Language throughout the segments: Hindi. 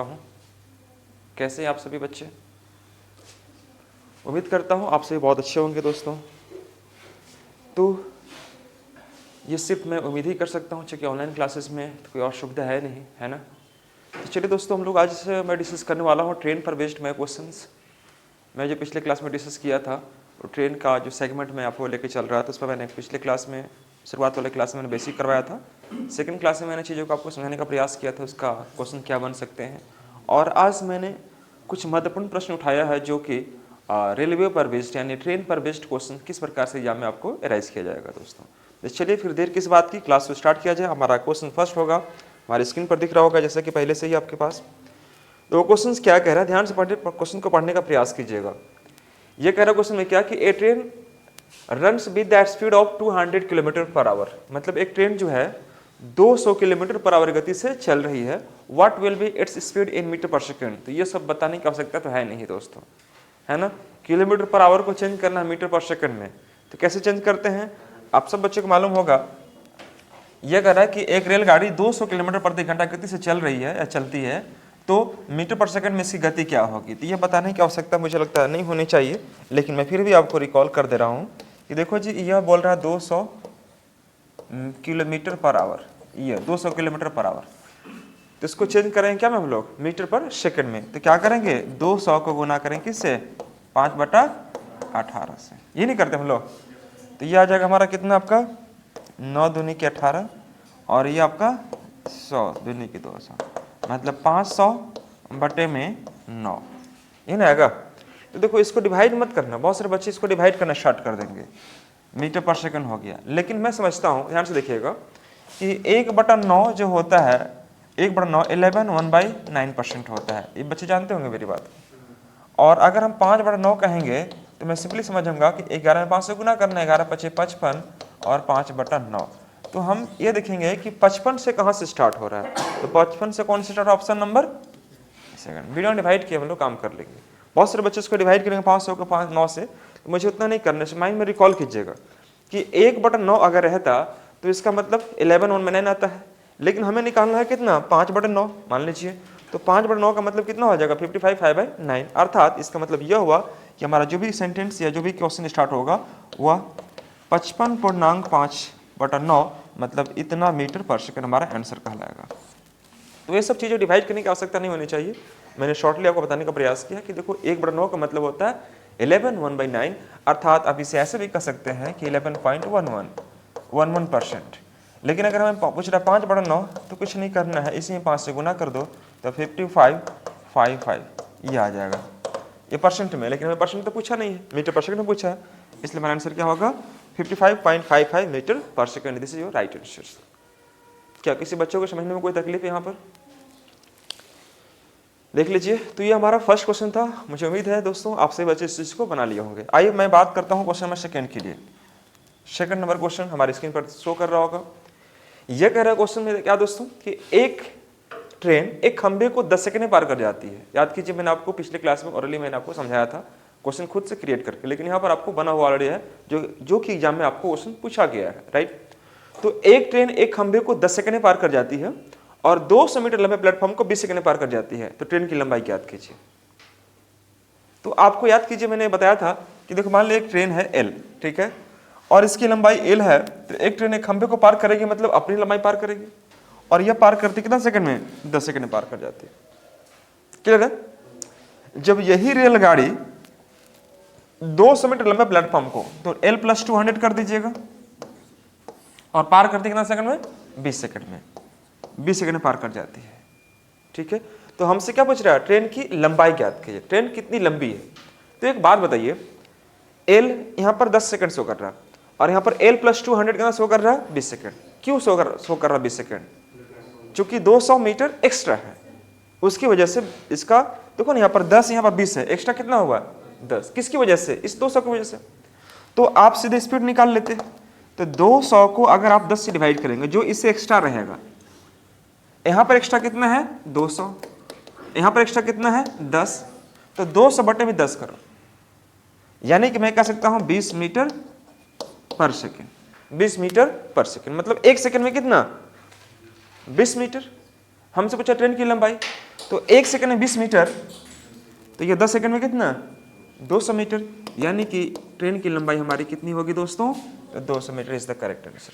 हूँ। कैसे हैं आप सभी बच्चे? उम्मीद करता हूँ आप सभी बहुत अच्छे होंगे दोस्तों। तो ये सिर्फ मैं उम्मीद ही कर सकता हूँ क्योंकि ऑनलाइन क्लासेस में तो कोई और सुविधा है नहीं, है ना। तो चलिए दोस्तों, हम लोग आज से मैं डिस्कस करने वाला हूँ ट्रेन पर बेस्ड मैं क्वेश्चंस। मैं जो पिछले क्लास में डिस्कस किया था तो ट्रेन का जो सेगमेंट मैं आपको लेके चल रहा था उस पर मैंने पिछले क्लास में शुरुआत वाले क्लास में मैंने बेसिक करवाया था। सेकंड क्लास में मैंने चीज़ों को आपको समझाने का प्रयास किया था, उसका क्वेश्चन क्या बन सकते हैं। और आज मैंने कुछ महत्वपूर्ण प्रश्न उठाया है जो कि रेलवे पर बेस्ड यानी ट्रेन पर बेस्ड क्वेश्चन किस प्रकार से एग्जाम में आपको एराइज किया जाएगा दोस्तों। तो चलिए फिर देर किस बात की, क्लास को स्टार्ट किया जाए। हमारा क्वेश्चन फर्स्ट होगा, हमारी स्क्रीन पर दिख रहा होगा जैसे कि पहले से ही आपके पास। तो क्वेश्चन क्या कह रहा है, ध्यान से क्वेश्चन को पढ़ने का प्रयास कीजिएगा। ये कह रहा है क्वेश्चन में क्या कि a train runs with that speed of 200 kilometre per hour. मतलब एक ट्रेन जो है 200 किलोमीटर पर आवर गति से चल रही है। What will be its speed in metre per second. तो ये सब बताने की आवश्यकता तो है नहीं दोस्तों, है ना। किलोमीटर पर आवर को चेंज करना है मीटर पर सेकंड में, तो कैसे चेंज करते हैं आप सब बच्चों को मालूम होगा। यह कह रहा है कि एक रेलगाड़ी 200 किलोमीटर प्रति घंटा गति से चल रही है या चलती है, तो मीटर पर सेकंड में इसकी गति क्या होगी। तो यह बताने की आवश्यकता मुझे लगता है नहीं होनी चाहिए, लेकिन मैं फिर भी आपको रिकॉल कर दे रहा हूँ कि देखो जी, यह बोल रहा है 200 किलोमीटर पर आवर, ये 200 किलोमीटर पर आवर। तो इसको चेंज करेंगे क्या में हम लोग मीटर पर सेकंड में। तो क्या करेंगे, 200 को गुना करेंगे किससे, 5/18 से। ये नहीं करते हम लोग। तो ये आ जाएगा हमारा कितना, आपका 9 दूनी की 18 और ये आपका 100 दूनी की 200, मतलब 500/9, ये ना आएगा। तो देखो इसको डिवाइड मत करना, बहुत सारे बच्चे इसको डिवाइड करना स्टार्ट कर देंगे, मीटर पर सेकंड हो गया। लेकिन मैं समझता हूँ, ध्यान से देखिएगा कि 1/9 जो होता है, 1/9 11 1/9% होता है। ये बच्चे जानते होंगे मेरी बात। और अगर हम 5/9 कहेंगे तो मैं सिंपली समझूंगा कि 11 में 5 से गुना करना है, 11×5 = 55 और 5/9। तो हम ये देखेंगे कि 55 से कहाँ से स्टार्ट हो रहा है। तो 55 से कौन से स्टार्ट, ऑप्शन नंबर सेकंड। बिना डिवाइड किए हम लोग काम कर लेंगे। बहुत सारे बच्चे इसको डिवाइड करेंगे 500 को 9 से, तो मुझे उतना नहीं करने से माइंड में रिकॉल कीजिएगा कि 1/9 अगर रहता तो इसका मतलब 11 1/9 आता है। लेकिन हमें निकालना है कितना, 5/9 मान लीजिए। तो 5/9 का मतलब कितना हो जाएगा, 55 5/9। अर्थात इसका मतलब यह हुआ कि हमारा जो भी सेंटेंस या जो भी क्वेश्चन स्टार्ट होगा वह 55.5/9 मतलब इतना मीटर पर सेकंड हमारा आंसर कहलाएगा। तो ये सब चीज़ें डिवाइड करने की आवश्यकता नहीं होनी चाहिए। मैंने शॉर्टली आपको बताने का प्रयास किया कि देखो 1/9 का मतलब होता है 11 1/9, अर्थात आप इसे ऐसे भी कह सकते हैं कि 11.11%। लेकिन अगर हमें पूछ रहा 5/9 तो कुछ नहीं करना है, इसी में 5 से गुना कर दो तो 5555 ये आ जाएगा, ये परसेंट में। लेकिन हमें परसेंट तो पूछा नहीं है, मीटर पर सेकंड में पूछा है, इसलिए हमारा आंसर क्या होगा 55.55 metre per second. This is your right answer. क्या किसी बच्चों को समझने में कोई तकलीफ है यहाँ पर? देख लीजिए। तो ये हमारा फर्स्ट क्वेश्चन था। मुझे उम्मीद है दोस्तों आप सभी बच्चे इस चीज को बना लिए होंगे। आइए मैं बात करता हूँ क्वेश्चन नंबर सेकंड के लिए। सेकंड नंबर क्वेश्चन हमारी स्क्रीन पर शो कर रहा होगा। यह कह रहा है क्वेश्चन में क्या दोस्तों कि एक ट्रेन एक खंभे को 10 सेकंड में पार कर जाती है। याद कीजिए, मैंने आपको पिछले क्लास में ऑलरेडी मैंने आपको समझाया था क्वेश्चन खुद से क्रिएट करके, लेकिन यहाँ पर आपको बना हुआ ऑलरेडी है जो कि एग्जाम में आपको क्वेश्चन पूछा गया है, राइट। तो एक ट्रेन एक खंभे को 10 सेकंड में पार कर जाती है और 200 मीटर लंबे प्लेटफॉर्म को 20 सेकंड में पार कर जाती है। तो ट्रेन की लंबाई याद कीजिए। तो आपको याद कीजिए, मैंने बताया था कि देखो मान लो एक ट्रेन है L, ठीक है, और इसकी लंबाई L है। तो एक ट्रेन एक खंभे को पार करेगी मतलब अपनी लंबाई पार करेगी, और यह पार करती कितना सेकंड में, 10 सेकंड में पार कर जाती है। क्लियर है। जब यही रेलगाड़ी 200 मीटर लंबे प्लेटफॉर्म को तो L+200 कर दीजिएगा और पार करती कितना सेकंड में, 20 सेकंड में। 20 सेकंड में पार कर जाती है, ठीक है। तो हमसे क्या पूछ रहा है, ट्रेन की लंबाई ज्ञात कीजिए, ट्रेन कितनी लंबी है। तो एक बात बताइए, L यहाँ पर 10 सेकंड शो कर रहा है और यहाँ पर L+200 कितना शो कर रहा है, 20 सेकंड। क्यों शो कर रहा है 20 सेकंड, चूंकि 200 मीटर एक्स्ट्रा है उसकी वजह से इसका देखो ना, यहाँ पर 10 यहाँ पर 20 है, एक्स्ट्रा कितना हुआ 10। किसकी वजह से, इस 200 की वजह से। तो आप सीधे स्पीड निकाल लेते। तो 200 को अगर आप 10 से डिवाइड करेंगे जो इससे एक्स्ट्रा रहेगा, यहाँ पर एक्स्ट्रा कितना है 200, यहाँ पर एक्स्ट्रा कितना है 10, तो 200/10 करो, यानी कि मैं कह सकता हूं 20 metre per second. 20 metre per second मतलब एक सेकंड में कितना, 20 मीटर। हमसे पूछा ट्रेन की लंबाई, तो 1 सेकंड में 20 मीटर, तो ये 10 सेकंड में कितना 200 मीटर, यानी कि ट्रेन की लंबाई हमारी कितनी होगी दोस्तों, तो 200 metre is the correct answer.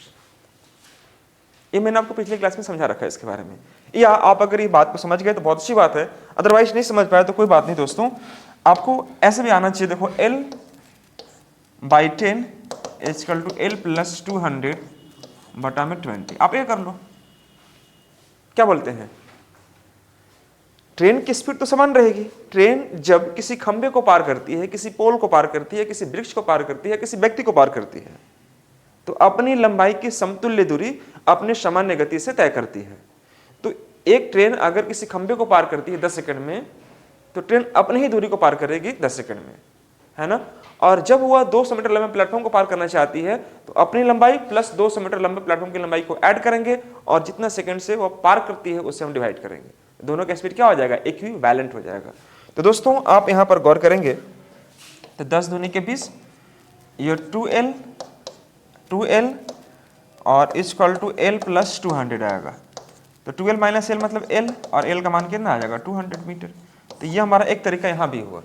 ये मैंने आपको पिछले क्लास में समझा रखा है इसके बारे में, या आप अगर ये बात को समझ गए तो बहुत अच्छी बात है, अदरवाइज नहीं समझ पाए तो कोई बात नहीं दोस्तों, आपको ऐसे भी आना चाहिए। देखो L/10 इक्वल टू L + 200 बटा में 20, आप ये कर लो, क्या बोलते हैं, ट्रेन की स्पीड तो समान रहेगी। ट्रेन जब किसी खंबे को पार करती है, किसी पोल को पार करती है, किसी वृक्ष को पार करती है, किसी व्यक्ति को पार करती है, तो अपनी लंबाई की समतुल्य दूरी अपने सामान्य गति से तय करती है। तो एक ट्रेन अगर किसी खंबे को पार करती है 10 सेकंड में, तो ट्रेन अपनी ही दूरी को पार करेगी 10 सेकंड में, है ना। और जब वह 200 मीटर लंबे प्लेटफॉर्म को पार करना चाहती है, तो अपनी लंबाई प्लस 200 मीटर लंबे प्लेटफॉर्म की लंबाई को ऐड करेंगे, और जितना सेकंड से वह पार करती है उससे हम डिवाइड करेंगे, दोनों का स्पीड क्या हो जाएगा, इक्विवेलेंट हो जाएगा। तो दोस्तों आप यहां पर गौर करेंगे तो 10 दूनी के 20, ये 2L और इक्वल टू L + 200 आएगा, तो 2L - L मतलब L, और L का मान कितना आ जाएगा 200 मीटर। तो ये हमारा एक तरीका यहाँ भी हुआ।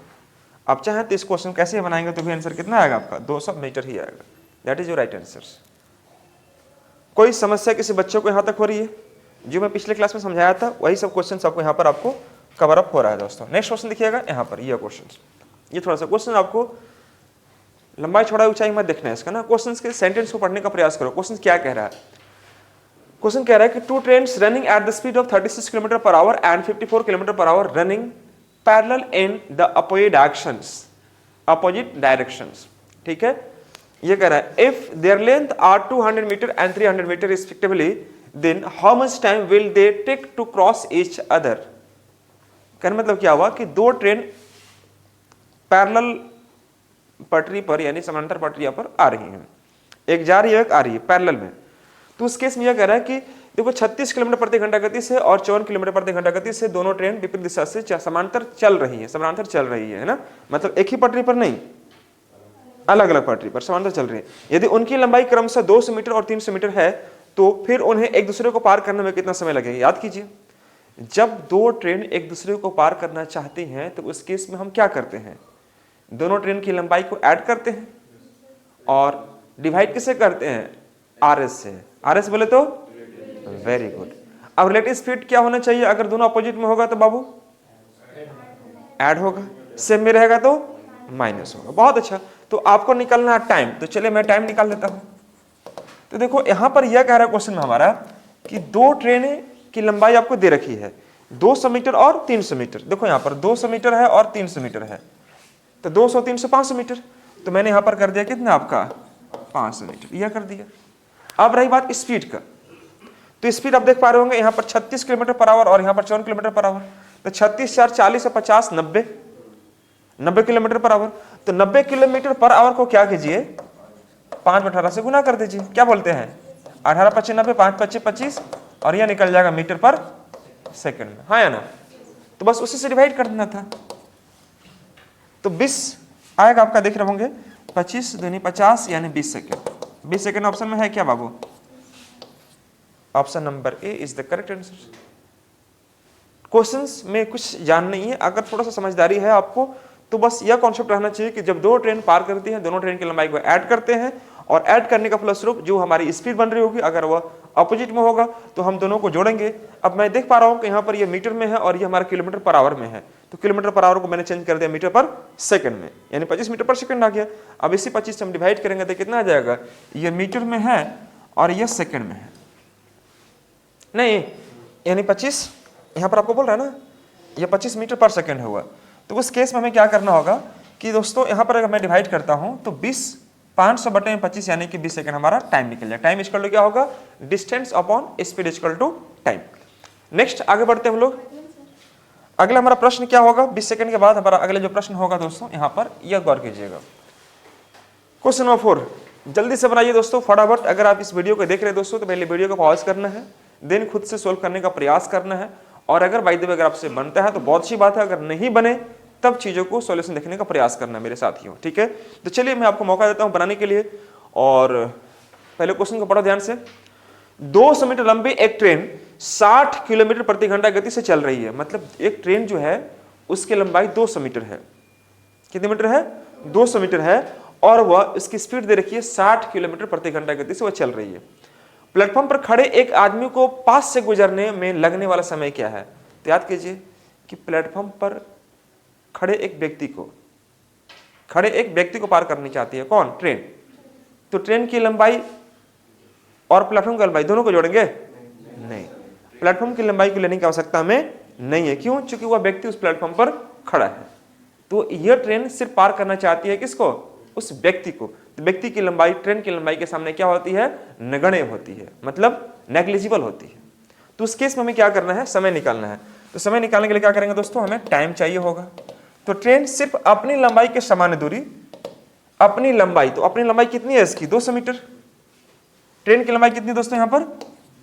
आप चाहें तो इस क्वेश्चन कैसे बनाएंगे तो भी आंसर कितना आएगा आपका 200 मीटर ही आएगा। That is your right answer. कोई समस्या किसी बच्चों को यहाँ तक हो रही है? जो मैं पिछले क्लास में समझाया था वही सब क्वेश्चन आपको यहाँ पर आपको कवर अप हो रहा है दोस्तों। नेक्स्ट क्वेश्चन देखिएगा यहाँ पर, ये क्वेश्चन, ये थोड़ा सा क्वेश्चन आपको लंबाई चौड़ाई ऊंचाई मत देखना है इसका ना, क्वेश्चन के सेंटेंस को पढ़ने का प्रयास करो। क्वेश्चन क्या कह रहा है? क्वेश्चन कह रहा है कि 2 trains running at the speed of 36 km/h and 54 km/h running parallel in the opposite directions. ठीक है, ये कह रहा है if their length are 200 metre and 300 metre respectively, then how much time will they take to cross each other. कहने मतलब क्या हुआ कि 2 ट्रेन पैरेलल पटरी पर यानी समांतर पटरिया पर आ रही हैं, एक जा रही है एक आ रही है पैरेलल में। तो उस केस में यह कह रहा है कि देखो 36 किलोमीटर/घंटा गति से और 54 किलोमीटर/घंटा गति से दोनों ट्रेन विपरीत दिशा से समांतर चल रही है ना, मतलब एक ही पटरी पर नहीं, अलग अलग पटरी पर समांतर चल रही है। यदि उनकी लंबाई क्रमशः 200 मीटर और 300 मीटर है, तो फिर उन्हें एक दूसरे को पार करने में कितना समय लगेगा? याद कीजिए, जब 2 ट्रेन एक दूसरे को पार करना चाहती हैं तो उस केस में हम क्या करते हैं? दोनों ट्रेन की लंबाई को ऐड करते हैं और डिवाइड किससे करते हैं? RS से। RS बोले तो वेरी गुड। अब रिलेटिव स्पीड क्या होना चाहिए? अगर दोनों अपोजिट में होगा तो बाबू ऐड होगा, सेम में रहेगा तो माइनस होगा। बहुत अच्छा। तो आपको निकालना है टाइम, तो चलिए मैं टाइम निकाल लेता हूं। तो देखो यहां पर यह कह रहा है क्वेश्चन में हमारा कि 2 ट्रेनें की लंबाई आपको दे रखी है 200 मीटर और 300 मीटर। देखो यहां पर 200 मीटर है और 300 मीटर है, तो 200 300 500 मीटर, तो मैंने यहां पर कर दिया कितना आपका 500 मीटर, यह कर दिया। अब रही बात स्पीड का, तो स्पीड आप देख पा रहे होंगे यहाँ पर 36 km/h और यहाँ पर 54 km/h, तो 36 4 40 और 50 90 km/h। तो 90 km/h को क्या कीजिए 5/18 से गुना कर दीजिए। क्या बोलते हैं 18 25 90, 5 25 25, और यह निकल जाएगा मीटर पर सेकंड में, हाँ या ना। तो बस उसी से डिवाइड कर देना था, तो 20 आएगा आपका, देख रहे होंगे 25 दूनी 50 यानी 20 सेकंड। 20 सेकंड ऑप्शन में है क्या बाबू? Option number A is the correct answer. Questions में कुछ जान नहीं है, अगर थोड़ा सा समझदारी है आपको तो बस यह कॉन्सेप्ट रहना चाहिए कि जब 2 ट्रेन पार करती हैं, दोनों ट्रेन की लंबाई को ऐड करते हैं, और ऐड करने का फलस्वरूप जो हमारी स्पीड बन रही होगी, अगर वह अपोजिट में होगा तो हम दोनों को जोड़ेंगे। अब मैं देख पा रहा हूं कि यहाँ पर यह मीटर में है और ये हमारा km/h में है, तो km/h को मैंने चेंज कर दिया मीटर पर सेकंड में, यानी 25 मीटर पर सेकंड आ गया। अब इसी 25 से हम डिवाइड करेंगे तो कितना आ जाएगा? ये मीटर में है और ये सेकंड में है, नहीं यानी 25 यहाँ पर आपको बोल रहा है ना, ये 25 मीटर पर सेकंड हुआ। तो उस केस में हमें क्या करना होगा कि दोस्तों यहाँ पर अगर मैं डिवाइड करता हूँ तो 500/25 यानी कि 20 सेकंड हमारा टाइम निकल जाए। टाइम इक्वल टू क्या होगा? Distance upon speed equal to time. Next आगे बढ़ते हैं हम लोग। अगला हमारा प्रश्न क्या होगा? 20 सेकंड के बाद हमारा अगला जो प्रश्न होगा दोस्तों, यहाँ पर यह गौर कीजिएगा। क्वेश्चन नंबर 4 जल्दी से बनाइए दोस्तों फटाफट। अगर आप इस वीडियो को देख रहे हैं दोस्तों तो पहले वीडियो को पॉज करना है, देन खुद से सोल्व करने का प्रयास करना है, और अगर बाय द वे अगर आपसे बनता है तो बहुत अच्छी बात है, अगर नहीं बने तब चीजों को सॉल्यूशन देखने का प्रयास करना मेरे साथियों। ठीक है, तो चलिए मैं आपको मौका देता हूं बनाने के लिए। और पहले क्वेश्चन को पढ़ो ध्यान से। 200 मीटर लंबी एक ट्रेन 60 किलोमीटर प्रति घंटा गति से चल रही है। मतलब एक ट्रेन जो है उसकी लंबाई 200 मीटर है। कितने मीटर है? 200 मीटर है और वह इसकी स्पीड दे रखी है 60 किलोमीटर प्रति घंटा गति से वह चल रही है। प्लेटफॉर्म पर खड़े एक आदमी को पास से गुजरने में लगने वाला समय क्या है? तो याद कीजिए कि प्लेटफॉर्म पर खड़े एक व्यक्ति को पार करनी चाहती है कौन? ट्रेन। तो ट्रेन की लंबाई और प्लेटफॉर्म की लंबाई दोनों को जोड़ेंगे? नहीं, प्लेटफॉर्म की लंबाई को लेने की आवश्यकता हमें नहीं है। क्यों? क्योंकि वह व्यक्ति उस प्लेटफॉर्म पर खड़ा है। तो यह ट्रेन सिर्फ पार करना चाहती है किसको? उस व्यक्ति को। तो व्यक्ति की लंबाई ट्रेन की लंबाई के सामने क्या होती है? नगण्य होती है, मतलब नेग्लिजिबल होती है। तो उस केस में हमें क्या करना है? समय निकालना है। तो समय निकालने के लिए क्या करेंगे दोस्तों? हमें टाइम चाहिए होगा। तो ट्रेन सिर्फ अपनी लंबाई के समान दूरी, अपनी लंबाई, तो अपनी लंबाई कितनी है इसकी? 200 मीटर। ट्रेन की लंबाई कितनी दोस्तों? यहां पर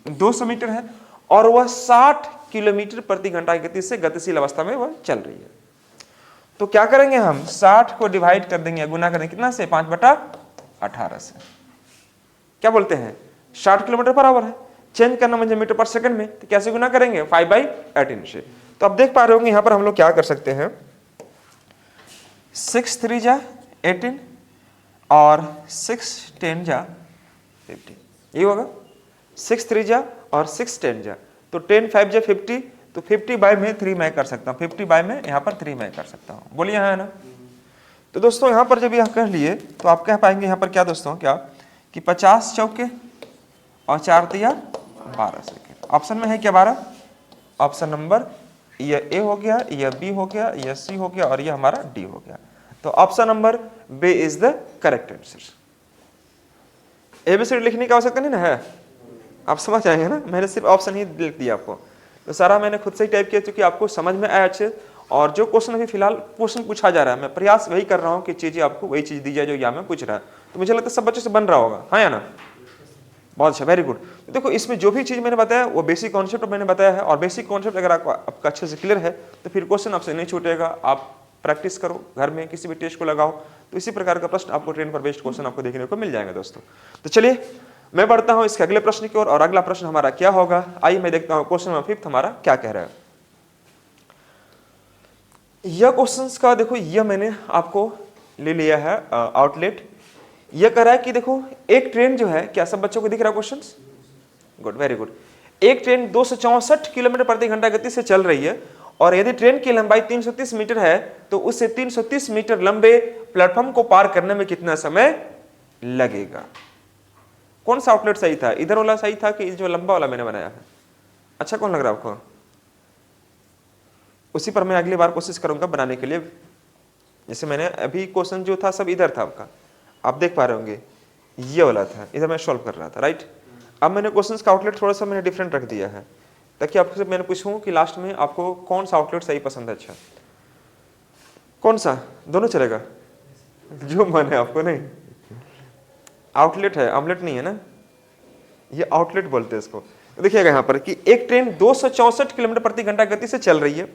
200 मीटर है और वह 60 किलोमीटर प्रति घंटा की गति से गतिशील अवस्था में वह चल रही है। तो क्या करेंगे हम? 60 को डिवाइड कर देंगे, गुना करेंगे कितना से? 5/18 से। क्या बोलते हैं? 60 किलोमीटर पर आवर है, चेंज करना मुझे मीटर पर सेकंड में, तो कैसे गुना करेंगे? 5/18 से। तो अब देख पा रहे होंगे यहां पर हम लोग क्या कर सकते हैं, 6 3 जा 18 और 6 10 जा 50, ये होगा 6 3 जा और 6 10 जा, तो 10 5 जा 50, तो 50 बाय में 3 मैं कर सकता हूँ, 50 बाय में यहाँ पर 3 मैं कर सकता हूँ। बोलिए हाँ है ना? तो दोस्तों यहाँ पर जब यह कर लिए तो आप कह पाएंगे यहाँ पर क्या दोस्तों, क्या कि 50 चौके और 4 तिया 12 सेकेंड। ऑप्शन में है क्या 12? ऑप्शन नंबर यह ए हो गया, यह बी हो गया, यह सी हो गया और यह हमारा डी हो गया। तो option number B is the correct answer. A B C D लिखने की आवश्यकता नहीं ना है, आप समझ आएंगे ना, मैंने सिर्फ ऑप्शन ही लिख दिया आपको। तो सारा मैंने खुद से ही टाइप किया क्योंकि आपको समझ में आया अच्छे। और जो क्वेश्चन अभी फिलहाल क्वेश्चन पूछा जा रहा है, मैं प्रयास वही कर रहा हूँ कि चीजें आपको वही चीज दी जाए जो यहाँ में पूछ रहा है। तो मुझे लगता है सब बच्चों से बन रहा होगा, हाँ या ना? बहुत अच्छा, वेरी गुड। तो देखो इसमें जो भी चीज मैंने बताया वो बेसिक कॉन्सेप्ट मैंने बताया है, और बेसिक कॉन्सेप्ट अगर आपका अच्छे से क्लियर है तो फिर क्वेश्चन आपसे नहीं छूटेगा। आप प्रैक्टिस करो घर में, किसी भी टेस्ट को लगाओ, तो इसी प्रकार का प्रश्न आपको ट्रेन पर बेस्ड क्वेश्चन आपको देखने को मिल जाएगा दोस्तों। तो चलिए मैं बढ़ता हूं इसके अगले प्रश्न की ओर, और अगला प्रश्न हमारा क्या होगा, आइए मैं देखता हूं क्वेश्चन नंबर 5 हमारा क्या कह रहा है। यह क्वेश्चंस का देखो, यह मैंने आपको ले लिया है आउटलेट। यह कह रहा है कि देखो एक ट्रेन जो है, क्या सब बच्चों को दिख रहा है क्वेश्चंस? Good, very good. एक ट्रेन 264 किलोमीटर प्रति घंटा गति से चल रही है और यदि ट्रेन की लंबाई 330 मीटर है तो उससे 330 मीटर लंबे प्लेटफॉर्म को पार करने में कितना समय लगेगा? कौन सा आउटलेट सही था, इधर वाला सही था कि जो लंबा वाला मैंने बनाया है? अच्छा कौन लग रहा है आपको? उसी पर मैं अगली बार कोशिश करूंगा बनाने के लिए। जैसे मैंने अभी क्वेश्चन जो था सब इधर था आपका, आप देख पा रहे होंगे ये वाला था, इधर मैं सॉल्व कर रहा था, राइट। अब मैंने क्वेश्चंस का आउटलेट थोड़ा सा मैंने डिफरेंट रख दिया है ताकि आपसे मैंने पूछूं कि लास्ट में आपको कौन सा आउटलेट सही पसंद है। अच्छा कौन सा? दोनों चलेगा, जो मन है आपको। नहीं, आउटलेट है, ऑमलेट नहीं है ना, ये आउटलेट बोलते हैं इसको। देखिएगा यहाँ पर कि एक ट्रेन 264 किलोमीटर प्रति घंटा गति से चल रही है,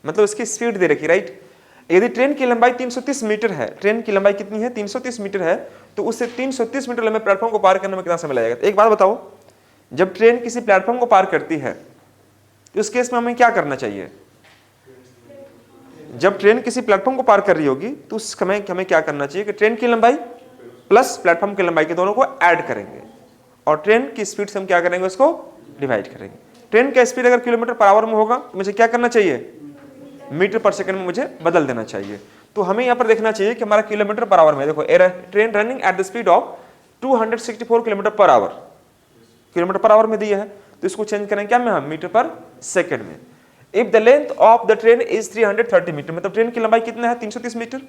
मतलब इसकी स्पीड दे रखी, राइट। यदि ट्रेन की लंबाई 330 मीटर है, ट्रेन की लंबाई कितनी है? 330 मीटर है, तो उससे 330 मीटर लंबे प्लेटफॉर्म को पार करने में कितना समय लगेगा? तो एक बात बताओ, जब ट्रेन किसी प्लेटफॉर्म को पार करती है तो उस केस में हमें क्या करना चाहिए? जब ट्रेन किसी प्लेटफॉर्म को पार कर रही होगी तो उस समय हमें क्या करना चाहिए कि ट्रेन की लंबाई प्लस प्लेटफॉर्म की लंबाई के दोनों को ऐड करेंगे और ट्रेन की स्पीड से हम क्या करेंगे? उसको डिवाइड करेंगे। ट्रेन का स्पीड अगर किलोमीटर पर आवर में होगा तो मुझे क्या करना चाहिए? मीटर पर सेकंड में मुझे बदल देना चाहिए। तो हमें यहाँ पर देखना चाहिए कि हमारा किलोमीटर पर आवर में, देखो train running at the speed of 264 kilometre per our, kilometre per our में दिया है, तो इसको चेंज करेंगे क्या में? हम मीटर पर सेकंड में। If the length of the train is 330 metre, मतलब ट्रेन की लंबाई कितना है? 330 metre.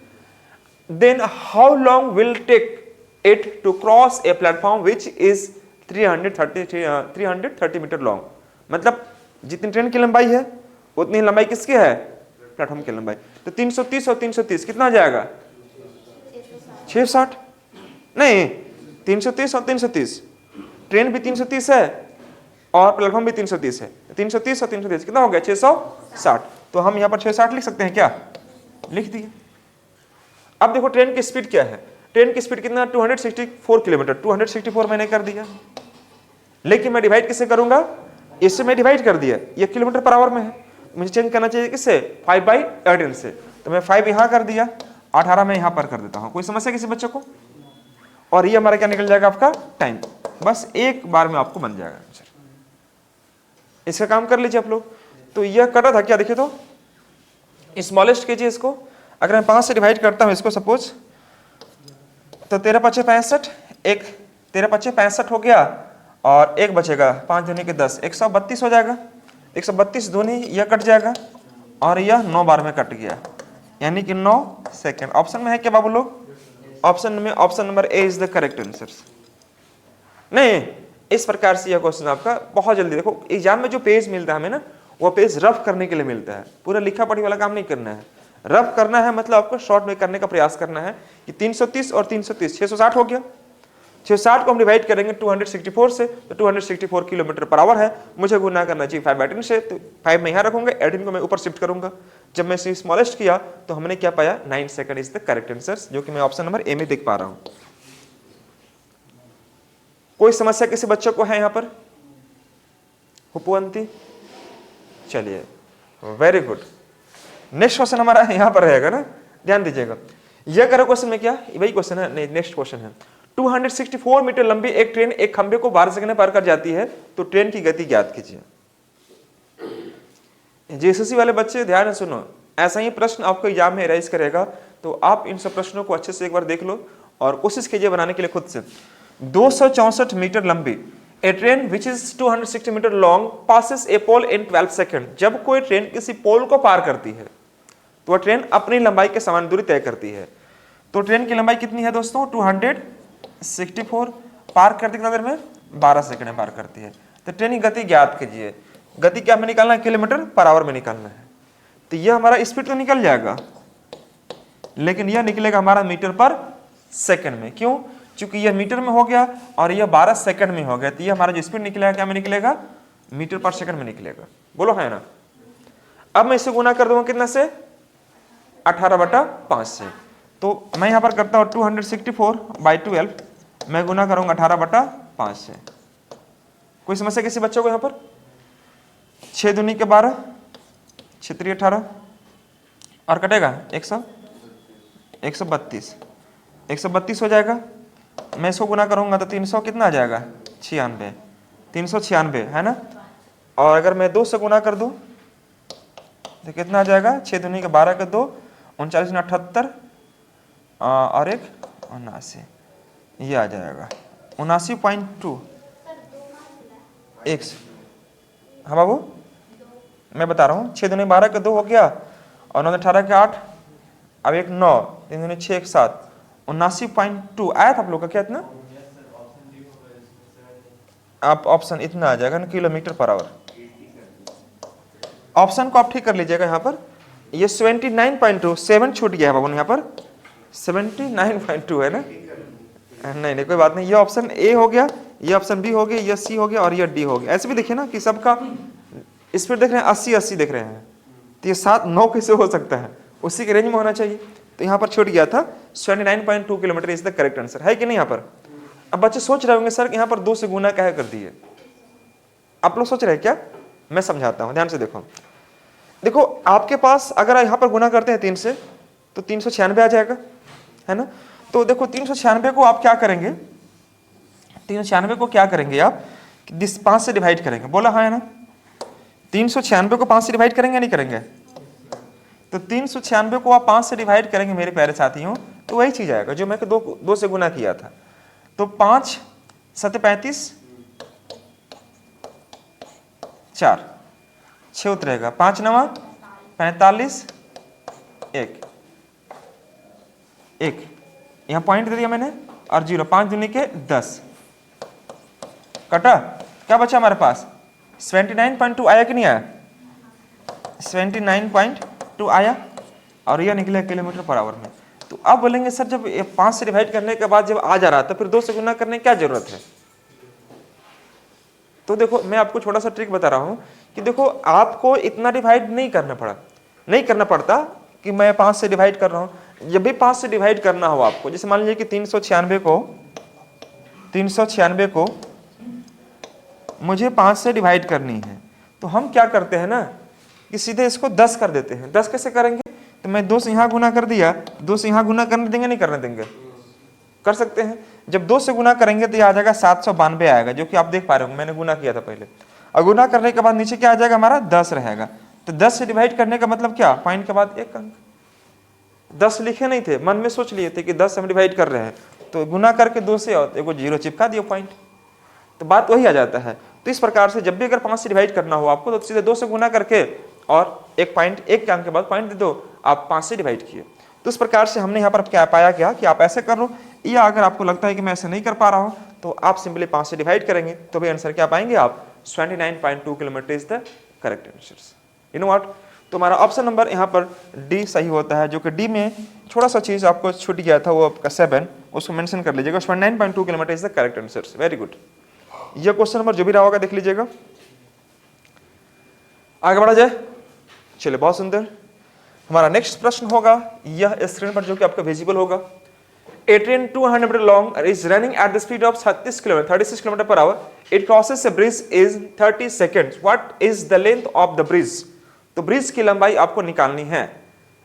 Then how long will take it to cross a platform which is 330 metre long, मतलब जितनी ट्रेन की लंबाई है उतनी लंबाई किसकी है? प्लेटफॉर्म की लंबाई। तो 330 और 330 कितना आ जाएगा? 660। नहीं, 330 और 330, ट्रेन भी 330 है और प्लेटफॉर्म भी 330 है, 330 और 330 कितना हो गया? 660। तो हम यहाँ पर 660 लिख सकते हैं क्या? लिख दिए। अब देखो ट्रेन की स्पीड क्या है? ट्रेन की स्पीड कितना? 264 किलोमीटर, 264 मैंने कर दिया, लेकिन मैं डिवाइड किससे करूंगा? इससे मैं डिवाइड कर दिया, ये किलोमीटर पर आवर में है, मुझे चेंज करना चाहिए किससे, 5/18 से। तो मैं 5 यहाँ कर दिया, 18 मैं यहाँ पर कर देता हूँ। कोई समस्या किसी बच्चों को? और ये हमारा क्या निकल जाएगा, आपका टाइम। बस एक बार में आपको बन जाएगा आंसर। इसका काम कर लीजिए आप लोग। तो यह कटा था क्या, देखिए तो स्मॉलेस्ट कीजिए इसको। अगर मैं 5 से डिवाइड करता हूँ इसको सपोज, तो 13 पचे 65, एक 13 पचे 65 हो गया, और एक बचेगा 5 दूनी के 10, 132 हो जाएगा। 132 दूनी यह कट जाएगा, और यह 9 बार में कट गया, यानी कि 9 सेकेंड। ऑप्शन में है क्या बाबू लोग? ऑप्शन में option number A is the correct answer. नहीं, इस प्रकार से यह क्वेश्चन आपका बहुत जल्दी, देखो एग्जाम में जो पेज मिलता है हमें ना, वो पेज रफ करने के लिए मिलता है, पूरा लिखा पढ़ी वाला काम नहीं करना है। रफ करना है मतलब आपको शॉर्ट में करने का प्रयास करना है कि 330 और 330 660 हो गया। 660 को हम डिवाइड करेंगे 264 से, तो 264 किलोमीटर पर आवर है। मुझे गुना करना चाहिए 5/18 से, तो 5 मैं यहाँ रखूंगा, 18 को मैं ऊपर शिफ्ट करूंगा। जब मैं इसे स्मॉलेस्ट किया तो हमने क्या पाया, 9 second is the correct answer, जो कि मैं ऑप्शन नंबर ए में देख पा रहा हूं। कोई समस्या किसी बच्चों को है यहाँ पर? हुपुअंती, चलिए वेरी गुड। नेक्स्ट क्वेश्चन हमारा यहाँ पर रहेगा ना, ध्यान दीजिएगा। यह करो क्वेश्चन में क्या, वही क्वेश्चन है, नहीं नेक्स्ट क्वेश्चन है। 264 मीटर लंबी एक ट्रेन एक खंबे को 12 सेकंड में पार कर जाती है, तो ट्रेन की गति ज्ञात कीजिए। जेएसएससी वाले बच्चे ध्यान से सुनो, ऐसा ही प्रश्न आपको एग्जाम में राइज करेगा, तो आप इन सब प्रश्नों को अच्छे से एक बार देख लो और कोशिश कीजिए बनाने के लिए खुद से। 264 मीटर लंबी a train which is 260 metre long passes a pole in 12 second. जब कोई ट्रेन किसी पोल को पार करती है तो वह ट्रेन अपनी लंबाई के समान दूरी तय करती है। तो ट्रेन की लंबाई कितनी है दोस्तों, 264, पार करती कितना देर में, 12 सेकंड में पार करती है। तो ट्रेन की गति ज्ञात कीजिए। गति क्या हमें निकालना है, किलोमीटर पर आवर में निकालना है। तो यह हमारा स्पीड तो निकल जाएगा, लेकिन यह निकलेगा हमारा मीटर पर सेकंड में। क्यों? क्योंकि यह मीटर में हो गया और यह 12 सेकंड में हो गया, तो यह हमारा जो स्पीड निकलेगा क्या में निकलेगा, मीटर पर सेकंड में निकलेगा। बोलो है ना। अब मैं इसे गुना कर दूंगा कितना से, 18/5 से। तो मैं यहां पर करता हूं 264/12, मैं गुना करूंगा 18/5 से। कोई समस्या किसी बच्चों को यहां पर? 6 दूनी के 12, 6 3 18, और कटेगा 132 हो जाएगा। मैं इसको गुना करूंगा तो 300 कितना आ जाएगा, 96, 396 है ना। और अगर मैं 2 से गुना कर दूं तो कितना आ जाएगा, 6 दूनी के 12 के 2, 39 78, और 1 79, ये आ जाएगा 79.2 1। हाँ बाबू मैं बता रहा हूँ, 6 दूनी 12 के 2 हो गया, और 9 18 के 8, अब 1 9, 3 दूनी 6 1 7, 79.2 आया था आप लोग का क्या इतना? आप ऑप्शन इतना आ जाएगा ना, किलोमीटर पर आवर। ऑप्शन को आप ठीक कर लीजिएगा यहाँ पर। ये 79.2, 7 छूट गया है बाबू यहाँ पर, 79.2 है ना। नहीं कोई बात नहीं, ये ऑप्शन ए हो गया, ये ऑप्शन बी हो गया, ये सी हो गया, और ये डी हो गया। ऐसे भी देखिए ना कि सबका स्पीड देख रहे हैं 80 देख रहे हैं, तो ये 7 9 कैसे हो सकता है, उसी के रेंज में होना चाहिए। तो यहाँ पर छूट गया था, 79.2 kilometre is the correct answer, है कि नहीं यहाँ पर? अब बच्चे सोच रहे होंगे सर यहाँ पर 2 से गुना क्या कर दिए, आप लोग सोच रहे हैं क्या? मैं समझाता हूँ, ध्यान से देखो। देखो आपके पास अगर यहाँ पर गुना करते हैं 3 से, तो 396 आ जाएगा, है ना। तो देखो 396 को आप क्या करेंगे, 396 को क्या करेंगे आप, 5 से डिवाइड करेंगे। बोला हाँ है ना। 396 को 5 से डिवाइड करेंगे नहीं करेंगे? तो 396 को आप 5 से डिवाइड करेंगे मेरे प्यारे साथियों, तो वही चीज आएगा जो मैं 2 से गुना किया था। तो 5 7 35, 4 6 उतरेगा, 5 9 45, 1 यहाँ पॉइंट दे दिया मैंने, और 0, 5 दूनी के 10, कटा, क्या बचा हमारे पास, 79.2 आया कि नहीं आया? 79.2 आया, और यह निकले किलोमीटर पर आवर में। तो अब बोलेंगे सर जब 5 से डिवाइड करने के बाद जब आ जा रहा था, फिर 2 से गुना करने की क्या जरूरत है? तो देखो मैं आपको छोटा सा ट्रिक बता रहा हूं कि देखो आपको इतना डिवाइड नहीं करना पड़ता कि मैं 5 से डिवाइड कर रहा हूं। जब भी 5 से डिवाइड करना हो आपको, जैसे मान लीजिए कि 396 को मुझे 5 से डिवाइड करनी है, तो हम क्या करते हैं ना कि सीधे इसको 10 कर देते हैं। 10 कैसे करेंगे, तो मैं 2 से यहाँ गुना कर दिया, 2 से यहाँ गुना करने देंगे नहीं करने देंगे, कर सकते हैं। जब 2 से गुना करेंगे तो ये आ जाएगा 792 आएगा, जो कि आप देख पा रहे होंगे मैंने गुना किया था पहले। और गुना करने के बाद नीचे क्या आ जाएगा हमारा 10 रहेगा। तो 10 से डिवाइड करने का मतलब क्या, पॉइंट के बाद 1 अंक। 10 लिखे नहीं थे, मन में सोच लिए थे कि 10 हम डिवाइड कर रहे हैं, तो गुना करके 2 से और एगो 0 चिपका दिया पॉइंट, तो बात वही आ जाता है। तो इस प्रकार से जब भी अगर 5 से डिवाइड करना हो आपको, तो सीधे 2 से गुना करके और एक पॉइंट, एक के अंक के बाद पॉइंट दे दो, आप 5 से डिवाइड किए। तो इस प्रकार से हमने यहाँ पर क्या पाया क्या कि आप ऐसे कर लो, या अगर आपको लगता है कि मैं ऐसे नहीं कर पा रहा हूँ तो आप सिंपली 5 से डिवाइड करेंगे, तो भी आंसर क्या पाएंगे आप, 29.2 kilometre is the correct answer. You know what, तो हमारा ऑप्शन नंबर यहाँ पर डी सही होता है, जो कि डी में थोड़ा सा चीज आपको छूट गया था, वो आपका 7, उसको मेंशन कर लीजिएगा। 29.2 kilometre is the correct answer. Very good. ये क्वेश्चन नंबर जो भी रहा होगा देख लीजिएगा। आगे बढ़ा जाए, चलिए बहुत सुंदर। हमारा नेक्स्ट प्रश्न होगा यह स्क्रीन पर जो कि आपका विजिबल होगा। A train 200 metre long is running at the speed of 36 kilometre per hour. It crosses a bridge in 30 seconds. What is the length of the bridge? तो ब्रिज की लंबाई आपको निकालनी है,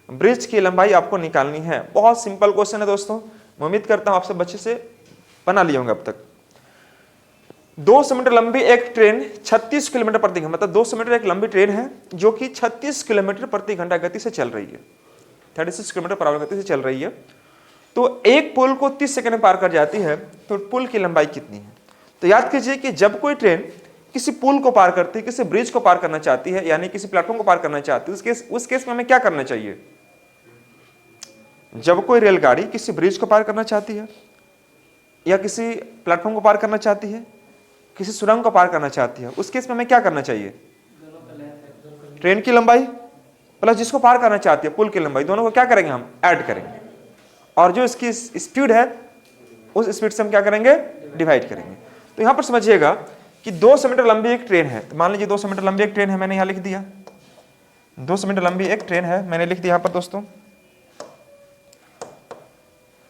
ब्रिज की लंबाई आपको निकालनी है। बहुत सिंपल क्वेश्चन है दोस्तों, मैं उम्मीद करता हूं आप सब बच्चे से बना लिए होंगे अब तक। 200 मीटर लंबी एक ट्रेन 36 किलोमीटर प्रति घंटा, मतलब 200 मीटर एक लंबी ट्रेन है जो कि 36 किलोमीटर प्रति घंटा गति से चल रही है, 36 किलोमीटर पर आवर गति से चल रही है। तो एक पुल को 30 सेकंड में पार कर जाती है, तो पुल की लंबाई कितनी है। तो याद कीजिए कि जब कोई ट्रेन किसी पुल को पार करती है, किसी ब्रिज को पार करना चाहती है, यानी किसी प्लेटफॉर्म को पार करना चाहती है, उस केस में हमें क्या करना चाहिए। जब कोई रेलगाड़ी किसी ब्रिज को पार करना चाहती है, या किसी प्लेटफॉर्म को पार करना चाहती है, किसी सुरंग को पार करना चाहती है, उस केस में हमें क्या करना चाहिए, ट्रेन की लंबाई प्लस जिसको पार करना चाहती है पुल की लंबाई, दोनों को क्या करेंगे हम ऐड करेंगे, और जो इसकी स्पीड है उस स्पीड से हम क्या करेंगे डिवाइड करेंगे। तो यहां पर समझिएगा कि 200 मीटर लंबी एक ट्रेन है, तो मान लीजिए 200 मीटर लंबी एक ट्रेन है, मैंने यहां लिख दिया 200 मीटर लंबी एक ट्रेन है, मैंने लिख दिया यहां पर दोस्तों।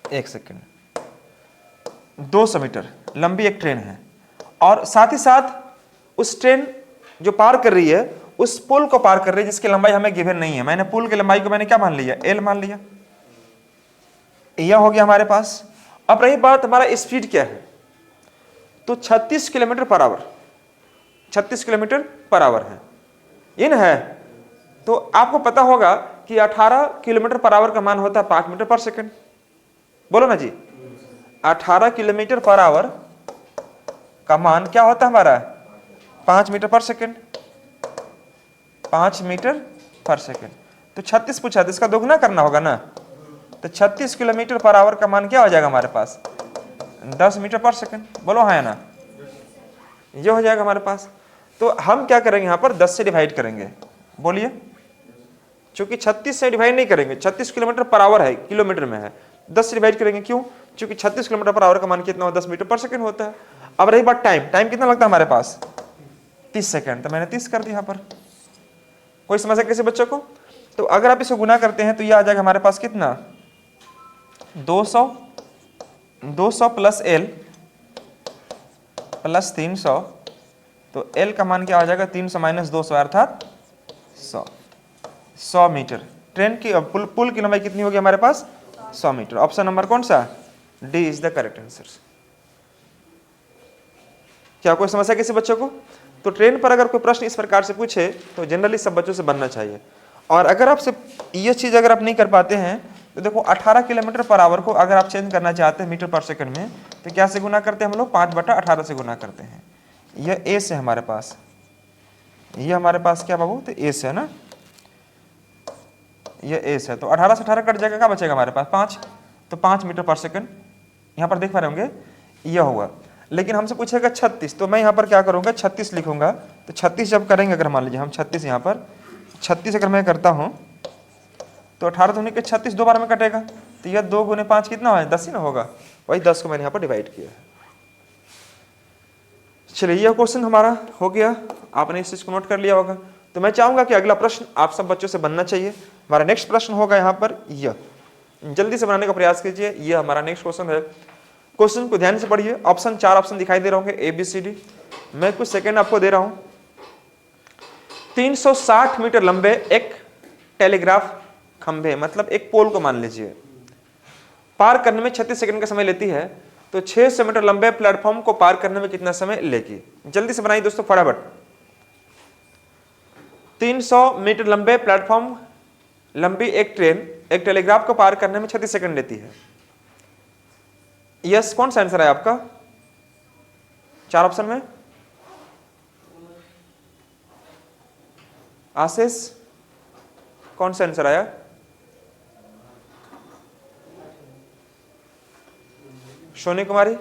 एक सेकंड, 200 मीटर लंबी एक ट्रेन है, और साथ ही साथ उस ट्रेन जो पार कर रही है उस पुल को पार कर रही है जिसकी लंबाई हमें गिवन नहीं है। मैंने पुल की लंबाई को मैंने क्या मान लिया, एल मान लिया। यह हो गया हमारे पास। अब रही बात हमारा स्पीड क्या है, तो 36 kilometre per our, 36 kilometre per our है, इन है। तो आपको पता होगा कि 18 किलोमीटर पर आवर का मान होता है 5 मीटर पर सेकंड। बोलो ना जी, 18 किलोमीटर पर आवर का मान क्या होता है हमारा, 5 metre per second, 5 metre per second. तो 36 पूछा तो इसका दोगुना करना होगा ना, तो 36 किलोमीटर पर आवर का मान क्या हो जाएगा हमारे पास, 10 मीटर पर सेकंड। बोलो हाँ या ना, ये हो जाएगा हमारे पास। तो हम क्या करेंगे यहाँ पर 10 से डिवाइड करेंगे, बोलिए, चूंकि 36 से डिवाइड नहीं करेंगे, 36 किलोमीटर पर आवर है, किलोमीटर में है, 10 से डिवाइड करेंगे, क्यों, क्योंकि 36 किलोमीटर पर आवर का मान कितना हो, 10 मीटर पर सेकंड होता है। अब रही बात टाइम, टाइम कितना लगता है हमारे पास, 30 सेकंड, तो मैंने 30 कर दिया यहाँ पर। कोई समस्या किसी बच्चों को। तो अगर आप इसे गुना करते हैं तो यह आ जाएगा हमारे पास कितना, 200 प्लस एल प्लस 300, तो एल का मान क्या आ जाएगा, 300 माइनस 200 अर्थात 100 मीटर। ट्रेन की पुल की लंबाई कितनी होगी हमारे पास, 100 मीटर। ऑप्शन नंबर कौन सा, D is the correct answer. क्या कोई समस्या किसी बच्चों को। तो ट्रेन पर अगर कोई प्रश्न इस प्रकार से पूछे तो जनरली सब बच्चों से बनना चाहिए। और अगर आपसे ये चीज अगर आप नहीं कर पाते हैं तो देखो 18 किलोमीटर पर आवर को अगर आप चेंज करना चाहते हैं मीटर पर सेकंड में, तो क्या से गुना करते हैं हम लोग, 5/18 से गुना करते हैं। यह ए से हमारे पास, ये हमारे पास क्या बाबू, तो ए से है ना, ये ए से, तो 18 से 18 कट जाएगा, क्या बचेगा हमारे पास 5, तो 5 मीटर पर सेकंड। यहाँ पर देख पा रहे होंगे यह होगा। लेकिन हमसे पूछेगा 36, तो मैं यहाँ पर क्या करूँगा, 36 लिखूंगा। तो 36 जब करेंगे, अगर मान लीजिए हम 36 यहाँ पर 36 अगर मैं करता हूँ तो 18 दूनी के 36 दो बार में कटेगा, तो यह 2 गुने 5 कितना है, 10 ही ना होगा। वही 10 को मैंने यहाँ पर डिवाइड किया है। चलिए यह क्वेश्चन हमारा हो गया, आपने इस चीज को नोट कर लिया होगा। तो मैं चाहूंगा कि अगला प्रश्न आप सब बच्चों से बनना चाहिए। हमारा नेक्स्ट प्रश्न होगा यहाँ पर, यह जल्दी से बनाने का प्रयास कीजिए। यह हमारा नेक्स्ट क्वेश्चन है, क्वेश्चन को ध्यान से पढ़िए। ऑप्शन 4 ऑप्शन दिखाई दे रहे होंगे ए बी सी डी। मैं कुछ सेकंड आपको दे रहा हूं। 360 मीटर लंबे एक टेलीग्राफ खंभे, मतलब एक पोल को मान लीजिए, पार करने में 36 सेकंड का समय लेती है, तो 600 मीटर लंबे प्लेटफॉर्म को पार करने में कितना समय लेगी? जल्दी से बनाइए दोस्तों फटाफट। 300 मीटर लंबे प्लेटफॉर्म लंबी एक ट्रेन एक टेलीग्राफ को पार करने में 36 सेकंड लेती है। यस, कौन सा आंसर है आपका 4 ऑप्शन में? आशीष, कौन सा आंसर आया? Soni Kumari,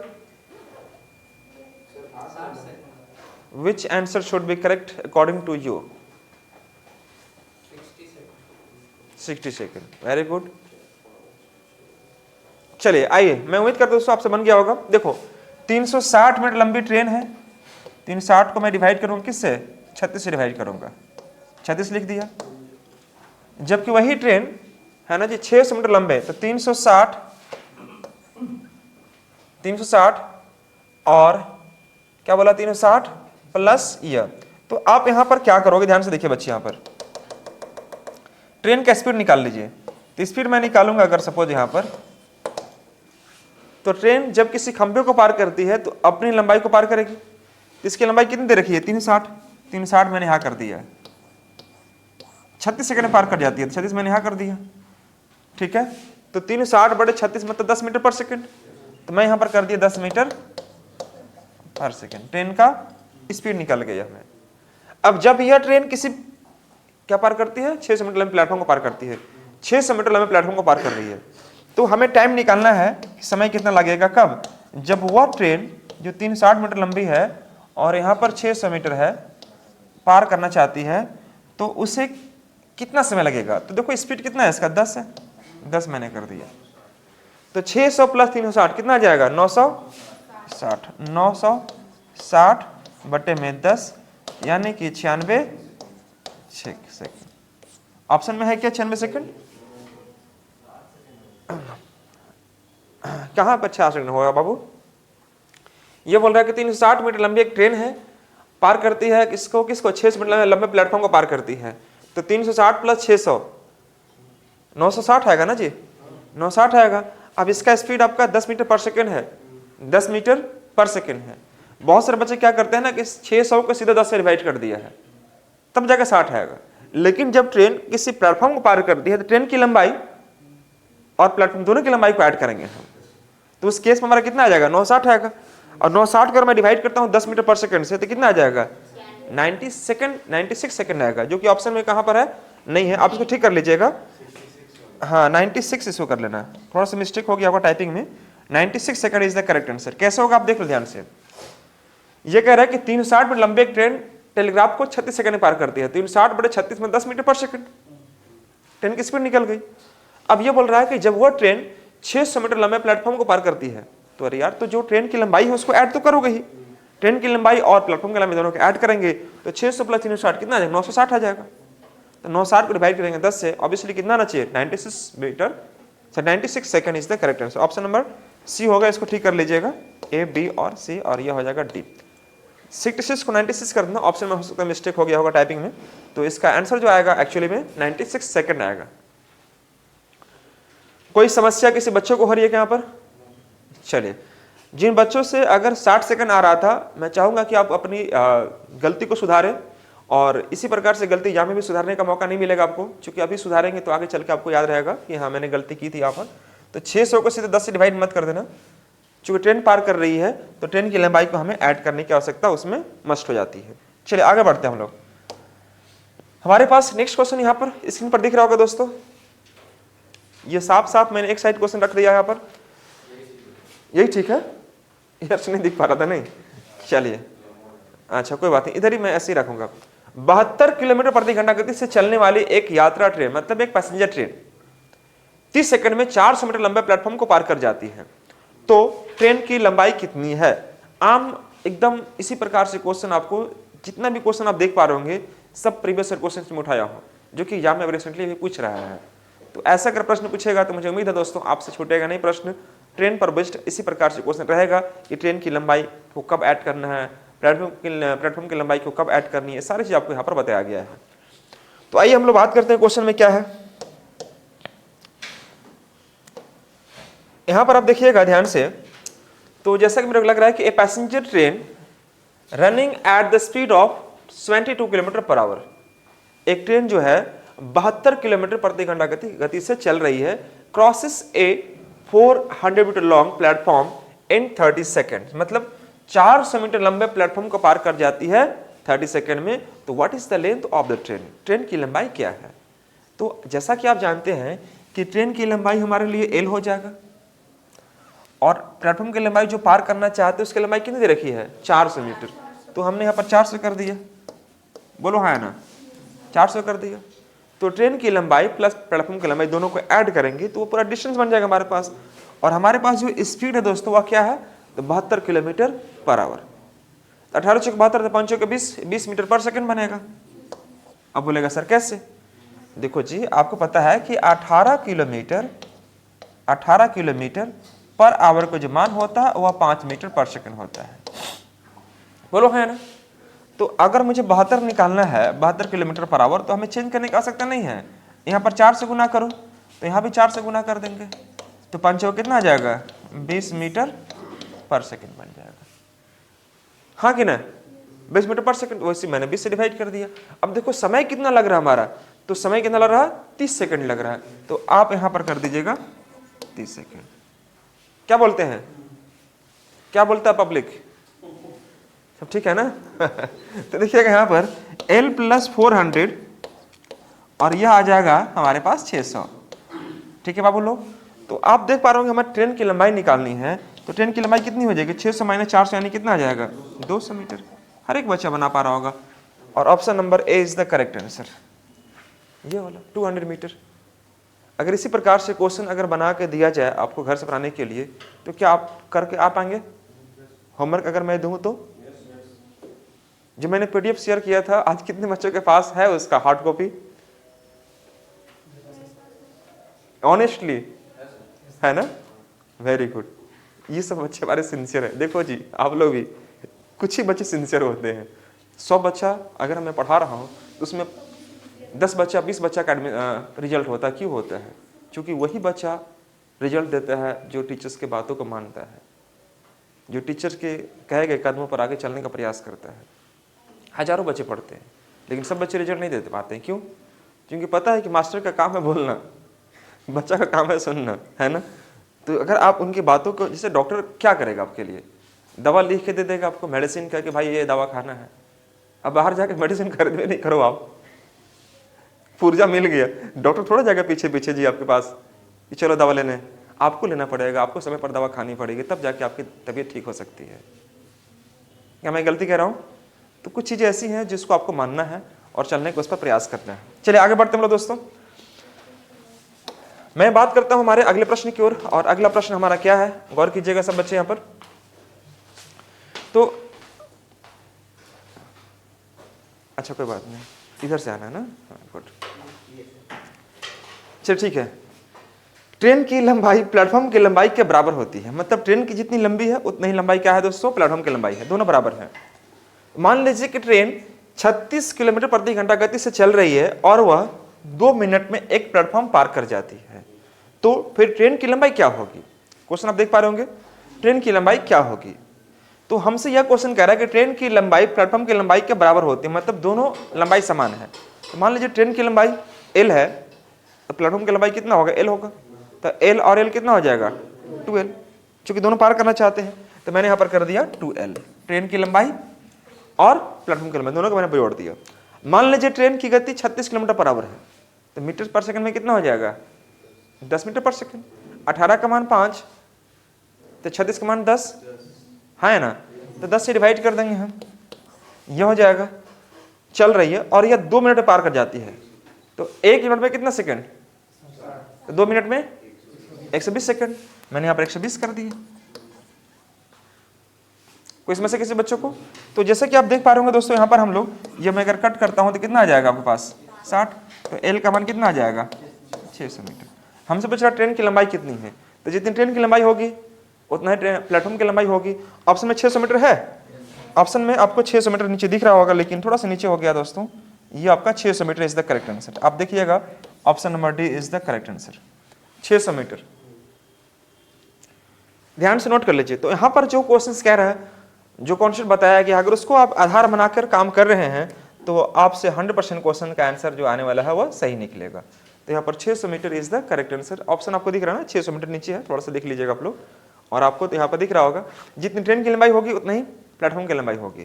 which answer should be correct according to you? 60 second. Very good. चलिए आइए, मैं उम्मीद करता हूं दोस्तों आपसे बन गया होगा। देखो 360 मिनट लंबी ट्रेन है, 360 को मैं डिवाइड करूंगा किससे? 36 से डिवाइड करूंगा, 36 लिख दिया। जबकि वही ट्रेन है ना जी 600 मीटर लंबे, तो 360 और क्या बोला 360 प्लस ईयर। तो आप यहां पर क्या करोगे, ध्यान से देखिए बच्चे, यहां पर ट्रेन का स्पीड निकाल लीजिए। तो स्पीड मैं निकालूंगा अगर सपोज यहां पर, तो ट्रेन जब किसी खंभे को पार करती है तो अपनी लंबाई को पार करेगी। इसकी लंबाई कितनी दे रखी है? 360 मैंने यहां कर दिया है, 36 सेकंड में पार कर जाती है, तो 36 मैंने यहां कर दिया, ठीक है। तो 360 बटे 36 मतलब 10 मीटर पर सेकंड, तो मैं यहां पर कर दिया 10 मीटर पर सेकंड। ट्रेन का स्पीड निकल गया हमें। अब जब यह ट्रेन किसी क्या पार करती है? 600 मीटर लंबे प्लेटफॉर्म को पार करती है, 600 मीटर लंबे प्लेटफॉर्म को पार कर रही है, तो हमें टाइम निकालना है कि समय कितना लगेगा। कब? जब वह ट्रेन जो 360 मीटर लंबी है और यहाँ पर 600 मीटर है पार करना चाहती है, तो उसे कितना समय लगेगा? तो देखो स्पीड कितना है इसका? 10 है, 10 मैंने कर दिया। तो 600 प्लस 360 कितना आ जाएगा? 960। 960 बटे में 10 यानी कि 96 सेकंड। ऑप्शन में है क्या 96 सेकंड? कहां पर 66 सेकंड होगा बाबू? ये बोल रहा है कि 360 मीटर लंबी एक ट्रेन है, पार करती है किसको? 600 मीटर लंबे प्लेटफॉर्म को पार करती है। तो 360 प्लस 600 960 आएगा ना जी, 960 आएगा। अब इसका स्पीड आपका 10 मीटर पर सेकंड है, 10 मीटर पर सेकंड है। बहुत सारे बच्चे क्या करते हैं ना कि 600 को सीधा 10 से डिवाइड कर दिया है, तब जाकर 60 आएगा। लेकिन जब ट्रेन किसी प्लेटफॉर्म को पार करती है तो ट्रेन की लंबाई और प्लेटफॉर्म दोनों की लंबाई को ऐड करेंगे हम, तो उस केस में हमारा कितना आ जाएगा? 960 आएगा। और 960 को अगर मैं डिवाइड करता हूं 10 मीटर पर सेकंड से, तो कितना आ जाएगा? 96 सेकंड आएगा, जो कि ऑप्शन में कहां पर है? नहीं है। आप इसको ठीक कर लीजिएगा। हाँ 96 इसको कर लेना, थोड़ा सा मिस्टेक हो गया होगा टाइपिंग में। 96 second is the correct answer. कैसे होगा आप देख लो ध्यान से। ये कह रहा है कि 360 मीटर लंबे एक ट्रेन टेलीग्राफ को 36 सेकंड में पार करती है। 360 बटे 36 में 10 मीटर पर सेकंड, ट्रेन की स्पीड निकल गई। अब ये बोल रहा है कि जब वह ट्रेन 600 मीटर लंबे प्लेटफॉर्म को पार करती है, तो अरे यार, तो जो ट्रेन की लंबाई है उसको ऐड तो करोगे ही। ट्रेन की लंबाई और प्लेटफॉर्म की लंबाई दोनों को ऐड करेंगे, तो 600 प्लस 360 कितना आ जाएगा? 960 आ जाएगा। तो 960 को डिवाइड करेंगे 10 से, ऑब्वियसली कितना आना चाहिए? 96 metre, 96 second is the correct answer. Option number C होगा, इसको ठीक कर लीजिएगा, ए बी और सी, और यह हो जाएगा डी। 66 को 96 कर देना, ऑप्शन में हो सकता है मिस्टेक हो गया होगा टाइपिंग में, तो इसका आंसर जो आएगा एक्चुअली में 96 सेकंड आएगा। कोई समस्या किसी बच्चों को हो रही है क्या यहाँ पर? चलिए, जिन बच्चों से अगर 60 सेकंड आ रहा था, मैं चाहूंगा कि आप अपनी गलती को सुधारें, और इसी प्रकार से गलती यहाँ में भी सुधारने का मौका नहीं मिलेगा आपको, क्योंकि अभी सुधारेंगे तो आगे चल के आपको याद रहेगा कि हाँ मैंने गलती की थी यहाँ पर। तो 600 को सीधे 10 से डिवाइड मत कर देना, चूंकि ट्रेन पार कर रही है तो ट्रेन की लंबाई को हमें ऐड करने की आवश्यकता उसमें मस्ट हो जाती है। चलिए आगे बढ़ते हैं हम लोग। हमारे पास नेक्स्ट क्वेश्चन यहाँ पर स्क्रीन पर दिख रहा होगा दोस्तों। ये साफ साफ मैंने एक साइड क्वेश्चन रख दिया यहाँ पर, यही ठीक है? यार नहीं दिख पा रहा था, नहीं, चलिए अच्छा कोई बात नहीं, इधर ही मैं ऐसे ही रखूंगा। 72 किलोमीटर प्रति घंटा गति से चलने वाली एक यात्रा ट्रेन, मतलब एक पैसेंजर ट्रेन 30 सेकंड में 400 मीटर लंबे प्लेटफॉर्म को पार कर जाती है, तो ट्रेन की लंबाई कितनी है? आम एकदम इसी प्रकार से क्वेश्चन आपको, जितना भी क्वेश्चन आप देख पा रहे होंगे सब प्रीवियस क्वेश्चन में उठाया हो, जो कि एग्जाम में रिसेंटली भी पूछ रहा है। तो ऐसा अगर प्रश्न पूछेगा तो मुझे उम्मीद है दोस्तों आपसे छूटेगा नहीं प्रश्न, ट्रेन पर बेस्ड इसी प्रकार से क्वेश्चन रहेगा कि ट्रेन की लंबाई को कब ऐड करना है, प्लेटफॉर्म की लंबाई को कब ऐड करनी है, सारी चीज आपको यहाँ पर बताया गया है। तो आइए हम लोग बात करते हैं क्वेश्चन में क्या है। यहां पर आप देखिएगा ध्यान से, तो जैसा कि मेरे को लग रहा है कि a passenger train running at the speed of 22 kilometre per hour, एक ट्रेन जो है 72 किलोमीटर प्रति घंटा गति से चल रही है, crosses a 400 metre long platform in 30 second, मतलब 400 मीटर लंबे प्लेटफॉर्म को पार कर जाती है 30 सेकेंड में। तो what is the length of the train, train की लंबाई क्या है। तो जैसा कि आप जानते हैं कि ट्रेन की लंबाई हमारे लिए एल हो जाएगा, और प्लेटफॉर्म की लंबाई जो पार करना चाहते हैं उसकी लंबाई कितनी दे रखी है, 400 मीटर। तो हमने यहाँ पर 400 कर दिया, बोलो हाँ ना, 400 कर दिया। तो ट्रेन की लंबाई प्लस प्लेटफॉर्म की लंबाई दोनों को ऐड करेंगे तो वो पूरा डिस्टेंस बन जाएगा हमारे पास। और हमारे पास जो स्पीड है दोस्तों वह क्या है, तो 72 kilometre per our. 18 Chowk 72, 5 Chowk 20 metre per second बनेगा। अब बोलेगा सर कैसे, देखो जी आपको पता है कि 18 किलोमीटर पर आवर को जो मान होता है वह 5 मीटर पर सेकंड होता है, बोलो है ना। तो अगर मुझे 72 निकालना है, 72 किलोमीटर पर आवर, तो हमें चेंज करने की आवश्यकता नहीं है। यहाँ पर 4 से गुना करो, तो यहाँ भी 4 से गुना कर देंगे, तो 5 कितना आ जाएगा, 20 मीटर पर सेकंड बन जाएगा, हाँ कि ना, 20 मीटर पर सेकंड। वैसे मैंने 20 से डिवाइड कर दिया। अब देखो समय कितना लग रहा है हमारा, तो समय कितना लग रहा है, 30 सेकंड लग रहा है। तो आप यहाँ पर कर दीजिएगा 30 सेकंड। क्या बोलते हैं, क्या बोलता है पब्लिक, सब ठीक है ना। तो देखिएगा यहाँ पर L + 400 और यह आ जाएगा हमारे पास 600, ठीक है बाबू लोग। तो आप देख पा रहे होंगे हमें ट्रेन की लंबाई निकालनी है, तो ट्रेन की लंबाई कितनी हो जाएगी, 600 - 400 यानी कितना आ जाएगा, 200 मीटर। हर एक बच्चा बना पा रहा होगा। और option number A is the correct answer, ये वाला 200 मीटर। अगर इसी प्रकार से क्वेश्चन अगर बना के दिया जाए आपको घर से बनाने के लिए, तो क्या आप करके आ पाएंगे। होमवर्क अगर मैं दूं तो, जो मैंने पीडीएफ शेयर किया था, आज कितने बच्चों के पास है उसका हार्ड कॉपी, ऑनेस्टली है ना, वेरी गुड। ये सब बच्चे हमारे सिंसियर है। देखो जी आप लोग भी, कुछ ही बच्चे सिंसियर होते हैं। 100 बच्चा अगर मैं पढ़ा रहा हूँ तो उसमें 10 बच्चा 20 बच्चा का रिजल्ट होता है। क्यों होता है, क्योंकि वही बच्चा रिजल्ट देता है जो टीचर्स के बातों को मानता है, जो टीचर के कहे गए कदमों पर आगे चलने का प्रयास करता है। हजारों बच्चे पढ़ते हैं लेकिन सब बच्चे रिजल्ट नहीं दे पाते हैं। क्यों, क्योंकि पता है कि मास्टर का काम है बोलना, बच्चा का काम है सुनना, है ना। तो अगर आप उनकी बातों को, जैसे डॉक्टर क्या करेगा आपके लिए, दवा लिख के दे देगा आपको, मेडिसिन का कि भाई ये दवा खाना है। अब बाहर जाके मेडिसिन खरीदवे नहीं करो आप, पुर्जा मिल गया, डॉक्टर थोड़ा जाएगा पीछे पीछे जी आपके पास कि चलो दवा लेने, आपको लेना पड़ेगा, आपको समय पर दवा खानी पड़ेगी, तब जाके आपकी तबीयत ठीक हो सकती है। क्या मैं गलती कह रहा हूँ। तो कुछ चीजें ऐसी हैं जिसको आपको मानना है और चलने को उस पर प्रयास करना है। चलिए आगे बढ़ते हैं दोस्तों। मैं बात करता हूं हमारे अगले प्रश्न की ओर, और अगला प्रश्न हमारा क्या है, गौर कीजिएगा सब बच्चे यहां पर। तो अच्छा कोई बात नहीं, इधर से आना है ना, गुड। चलिए ठीक है। ट्रेन की लंबाई प्लेटफॉर्म की लंबाई के बराबर होती है, मतलब ट्रेन की जितनी लंबी है उतनी ही लंबाई क्या है दोस्तों, प्लेटफॉर्म की लंबाई है, दोनों बराबर है। मान लीजिए कि ट्रेन 36 किलोमीटर प्रति घंटा गति से चल रही है और वह 2 मिनट में एक प्लेटफॉर्म पार कर जाती है, तो फिर ट्रेन की लंबाई क्या होगी। क्वेश्चन आप देख पा रहे होंगे, ट्रेन की लंबाई क्या होगी। तो हमसे यह क्वेश्चन कह रहा है कि ट्रेन की लंबाई प्लेटफॉर्म की लंबाई के बराबर होती है, मतलब दोनों लंबाई समान है। तो मान लीजिए ट्रेन की लंबाई L है, तो प्लेटफॉर्म की लंबाई कितना होगा, L होगा। तो L और L कितना हो जाएगा, 2L, क्योंकि दोनों पार करना चाहते हैं। तो मैंने यहाँ पर कर दिया 2L, ट्रेन की लंबाई और प्लेटफॉर्म की लंबाई दोनों को मैंने जोड़ दिया। मान लीजिए ट्रेन की गति 36 किलोमीटर पर आवर है, तो मीटर पर सेकंड में कितना हो जाएगा, 10 मीटर पर सेकंड। 18 का मान 5, तो 36 का मान 10 है ना, तो 10 से डिवाइड कर देंगे हम, यह हो जाएगा। चल रही है और यह 2 मिनट में पार कर जाती है, तो 1 मिनट में कितना सेकंड, तो 2 मिनट में 120 सेकंड। मैंने यहाँ पर 120 कर दिए। कोई इसमें से किसी बच्चों को, तो जैसे कि आप देख पा रहे होंगे दोस्तों, यहाँ पर हम लोग ये मैं अगर कट करता हूँ तो कितना आ जाएगा आपके पास 60, तो L का मान कितना आ जाएगा 600 मीटर। हमसे पूछ रहा ट्रेन की लंबाई कितनी है, तो जितनी ट्रेन की लंबाई होगी उतना ही प्लेटफॉर्म की लंबाई होगी। ऑप्शन में 600 मीटर है, ऑप्शन में आपको 600 मीटर नीचे दिख रहा होगा, लेकिन थोड़ा सा नीचे हो गया दोस्तों, ये आपका 600 metre is the correct answer. आप देखिएगा option number D is the correct answer, 600 metre. ध्यान से नोट कर लीजिए। तो यहाँ पर जो क्वेश्चन कह रहा है, जो कॉन्सेप्ट बताया कि अगर उसको आप आधार बनाकर काम कर रहे हैं तो आपसे 100% क्वेश्चन का आंसर जो आने वाला है वह सही निकलेगा। तो यहाँ पर 600 metre is the correct answer. Option आपको दिख रहा है ना, 600 मीटर नीचे है, थोड़ा सा देख लीजिएगा आप लोग। और आपको तो यहाँ पर दिख रहा होगा जितनी ट्रेन की लंबाई होगी उतना ही प्लेटफॉर्म की लंबाई होगी।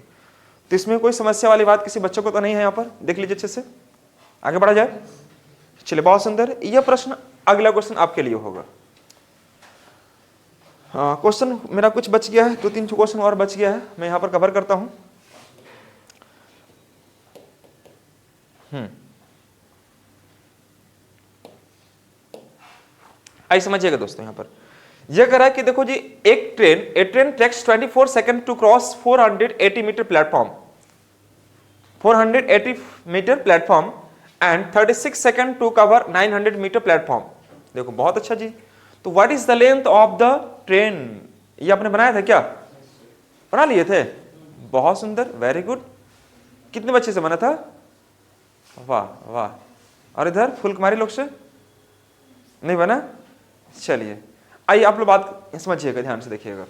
तो इसमें कोई समस्या वाली बात किसी बच्चों को तो नहीं है। यहाँ पर देख लीजिए अच्छे से, आगे बढ़ा जाए। चलिए, बहुत सुंदर। यह प्रश्न, अगला क्वेश्चन आपके लिए होगा। क्वेश्चन मेरा कुछ बच गया है, 2-3 क्वेश्चन और बच गया है, मैं यहाँ पर कवर करता हूँ। आइए समझिएगा दोस्तों। यहाँ पर यह कह रहा है कि देखो जी, एक train, a train takes 24 second to cross 480 metre platform, 480 metre platform and 36 second to cover 900 metre platform. देखो बहुत अच्छा जी। तो what is the length of the train? ये आपने बनाया था क्या? बना लिए थे, बहुत सुंदर, वेरी गुड। कितने बच्चे से बना था? वाह वाह। और इधर फुलकुमारी लोग से नहीं बना? चलिए, आइए आप लोग बात समझिएगा, ध्यान से देखिएगा।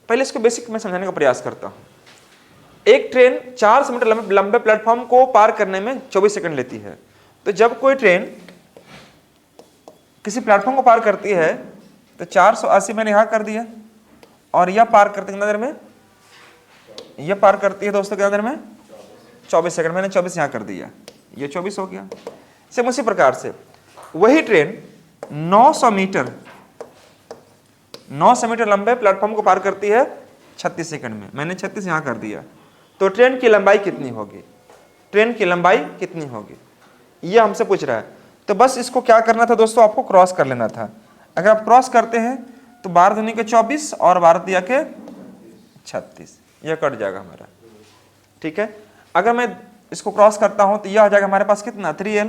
पहले इसको बेसिक में समझाने का प्रयास करता हूं। एक ट्रेन 400 मीटर लंबे प्लेटफॉर्म को पार करने में 24 सेकंड लेती है। तो जब कोई ट्रेन किसी प्लेटफॉर्म को पार करती है तो 480 मैंने यहां कर दिया, और यह पार करते कितना देर में? यह पार करती है दोस्तों कितना देर में? 24 सेकंड। मैंने 24 यहां कर दिया, ये 24 हो गया। सेम उसी प्रकार से वही ट्रेन 900 मीटर लंबे प्लेटफॉर्म को पार करती है 36 सेकंड में। मैंने 36 यहां कर दिया। तो ट्रेन की लंबाई कितनी होगी? ट्रेन की लंबाई कितनी होगी, यह हमसे पूछ रहा है। तो बस इसको क्या करना था दोस्तों, आपको क्रॉस कर लेना था। अगर आप क्रॉस करते हैं तो 12 दूनी के 24 और 12 दिया के 36, यह कट जाएगा हमारा। ठीक है, अगर मैं इसको क्रॉस करता हूं तो यह आ जाएगा हमारे पास कितना? 3L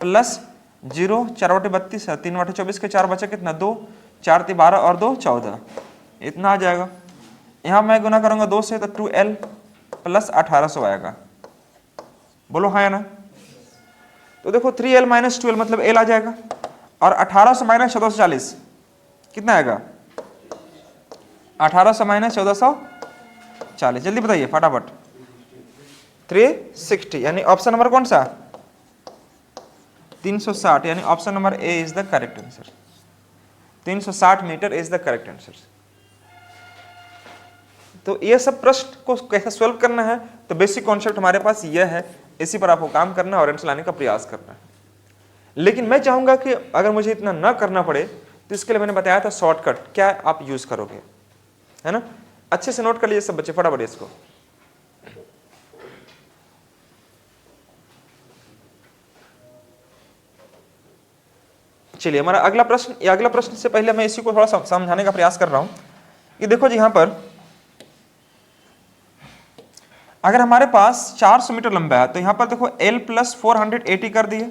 प्लस 0, 4/32 है, 3/24 के 4 बचे कितना? 2, 4 × 12 और 2 14, इतना आ जाएगा। यहां मैं गुना करूंगा 2 से तो 2L प्लस 1800 आएगा। बोलो हाँ या ना? तो देखो 3L माइनस 2L मतलब L आ जाएगा, और 1800 माइनस 1440 कितना आएगा? 1800 माइनस 1440, जल्दी बताइए फटाफट। 360, यानी ऑप्शन नंबर कौन सा? 360, यानी option number A is the correct answer. 360 metre is the correct answer. तो ये सब प्रश्न को कैसे सॉल्व करना है, तो बेसिक कॉन्सेप्ट हमारे पास यह है, इसी पर आपको काम करना और आंसर लाने का प्रयास करना है। लेकिन मैं चाहूंगा कि अगर मुझे इतना ना करना पड़े तो इसके लिए मैंने बताया था शॉर्टकट, क्या आप यूज करोगे, है ना? अच्छे से नोट कर लीजिए सब बच्चे फटाफट इसको। चलिए, हमारा अगला प्रश्न, या अगला प्रश्न से पहले मैं इसी को थोड़ा समझाने का प्रयास कर रहा हूं कि देखो जी, यहां पर अगर हमारे पास 400 मीटर लंबा है तो यहां पर देखो L प्लस 480 कर दिए,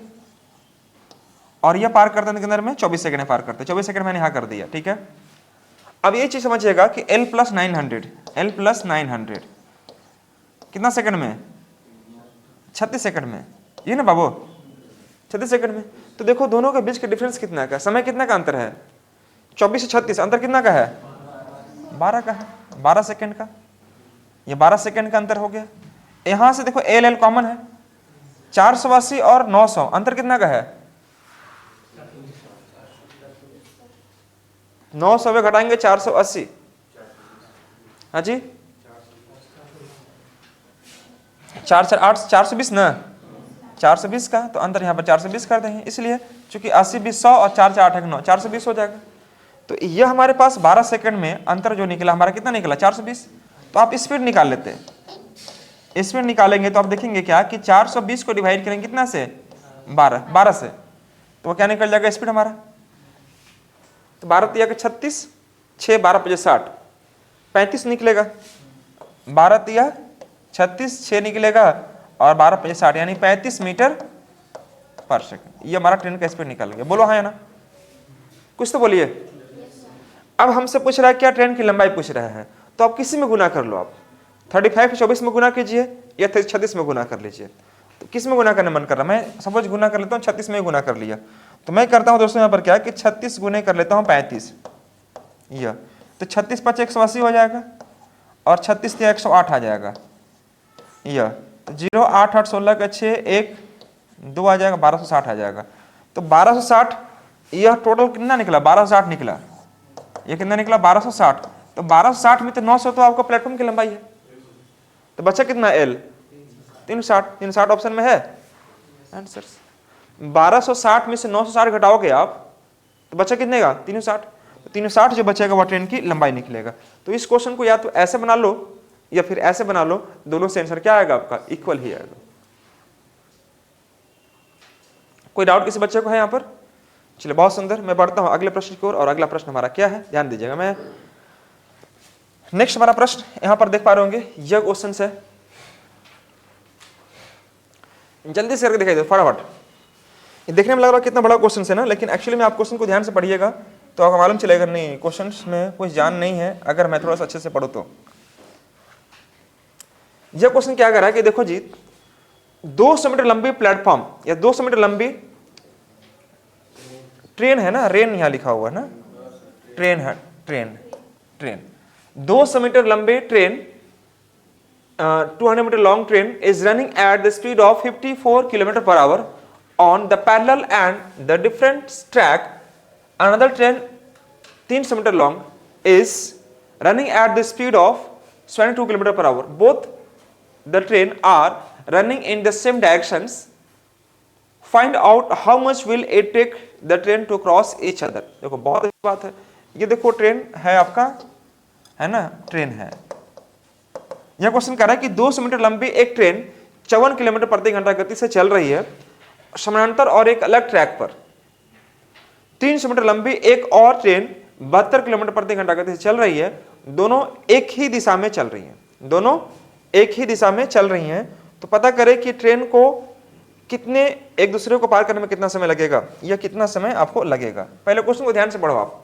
और यह पार करते हैं कितने देर में? 24 सेकंड में पार करते हैं। 24 सेकंड मैंने यहां कर दिया। ठीक है, अब ये चीज समझिएगा कि L प्लस 900 कितना सेकंड में? 36 सेकंड में, ये ना बाबू, 36 सेकंड में। तो देखो दोनों के बीच का डिफरेंस कितना का, समय कितना का अंतर है? 24 से 36 अंतर कितना का है? 12 का है, 12 सेकंड का। ये 12 सेकंड का अंतर हो गया। यहां से देखो L कॉमन है, 480 और 900 अंतर कितना का है? 900 में घटाएंगे 480, हाँ जी, 4 4 8 420 ना, 420 का, तो अंतर यहाँ पर 420 कर देंगे, इसलिए चूंकि 80 20 100 और 4 4 8 9 420 हो जाएगा। तो यह हमारे पास 12 सेकंड में अंतर जो निकला हमारा कितना निकला? 420। तो आप स्पीड निकाल लेते हैं, स्पीड निकालेंगे तो आप देखेंगे क्या कि 420 को डिवाइड करेंगे कितना से? 12 से, तो वो क्या निकल जाएगा स्पीड हमारा? तो 12 तिया के 36, 6 12 5 60, 35 निकलेगा। 12 तिया 36, 6 निकलेगा और 12 5 60, यानी 35 मीटर पर सेकंड। ये हमारा ट्रेन का स्पीड निकल गया। बोलो हाँ या ना? कुछ तो बोलिए। अब हमसे पूछ रहा है क्या, ट्रेन की लंबाई पूछ रहा है, तो आप किसी में गुना कर लो। आप 35 को 24 में गुना कीजिए या 36 में गुना कर लीजिए। तो किस में गुना करने मन कर रहा है, मैं सपोज गुना कर लेता हूँ 36 में गुना कर लिया। तो मैं करता हूँ दोस्तों यहाँ पर क्या कि 36 गुने कर लेता हूँ 35, यह तो 36 5 180 हो जाएगा और 36 से 108 आ जाएगा। यह तो 0 8 8 16 का 6 1 2 आ जाएगा, 1260 आ जाएगा। तो 1260 यह टोटल कितना निकला, 1260 निकला। ये कितना निकला, 1260। तो 1260 में तो 900 तो आपका प्लेटफॉर्म की लंबाई है। तो बचा कितना L, 360 ऑप्शन में है आंसर। 1260 में से 960 घटाओगे आप तो बचा कितने का, 360। तो 360 जो बचेगा वो ट्रेन की लंबाई निकलेगा। तो इस क्वेश्चन को या तो ऐसे बना लो या फिर ऐसे बना लो, दोनों से आंसर क्या आएगा आपका, इक्वल ही आएगा। कोई डाउट किसी बच्चे को है यहाँ पर? चलिए बहुत सुंदर, मैं बढ़ता हूं अगले प्रश्न की ओर। और अगला प्रश्न हमारा क्या है, ध्यान दीजिएगा। मैं नेक्स्ट हमारा प्रश्न यहां पर देख पा रहे होंगे, यह क्वेश्चन है, जल्दी से करके दिखाई दो फटाफट। ये देखने में लग रहा है कितना बड़ा क्वेश्चन है ना, लेकिन एक्चुअली में आप क्वेश्चन को ध्यान से पढ़िएगा तो आपको मालूम चलेगा नहीं क्वेश्चन में कुछ जान नहीं है, अगर मैं थोड़ा सा अच्छे से पढ़ूं तो। यह क्वेश्चन क्या कर रहा है कि देखो जी, 200 मीटर लंबी प्लेटफॉर्म या 200 मीटर लंबी ट्रेन है ना, रेन यहां लिखा हुआ है ना, ट्रेन है, ट्रेन 200 मीटर लंबी train, 200 metre long train is running at the speed of 54 kilometre per hour on the parallel and the different track. Another train 300 metre long is running at the speed of 22 kilometre per hour. Both the train are running in the same directions. Find out how much will it take the train to cross each other. देखो बहुत अच्छी बात है, ये देखो ट्रेन है आपका, है ना, ट्रेन है। यह क्वेश्चन कह रहा है कि 200 मीटर लंबी एक ट्रेन 54 किलोमीटर प्रति घंटा गति से चल रही है समानांतर और एक अलग ट्रैक पर। 300 मीटर लंबी एक और ट्रेन 72 किलोमीटर प्रति घंटा गति से चल रही है। दोनों एक ही दिशा में चल रही हैं, दोनों एक ही दिशा में चल रही हैं। तो पता करें कि ट्रेन को कितने, एक दूसरे को पार करने में कितना समय लगेगा, या कितना समय आपको लगेगा। पहले क्वेश्चन को ध्यान से पढ़ो आप।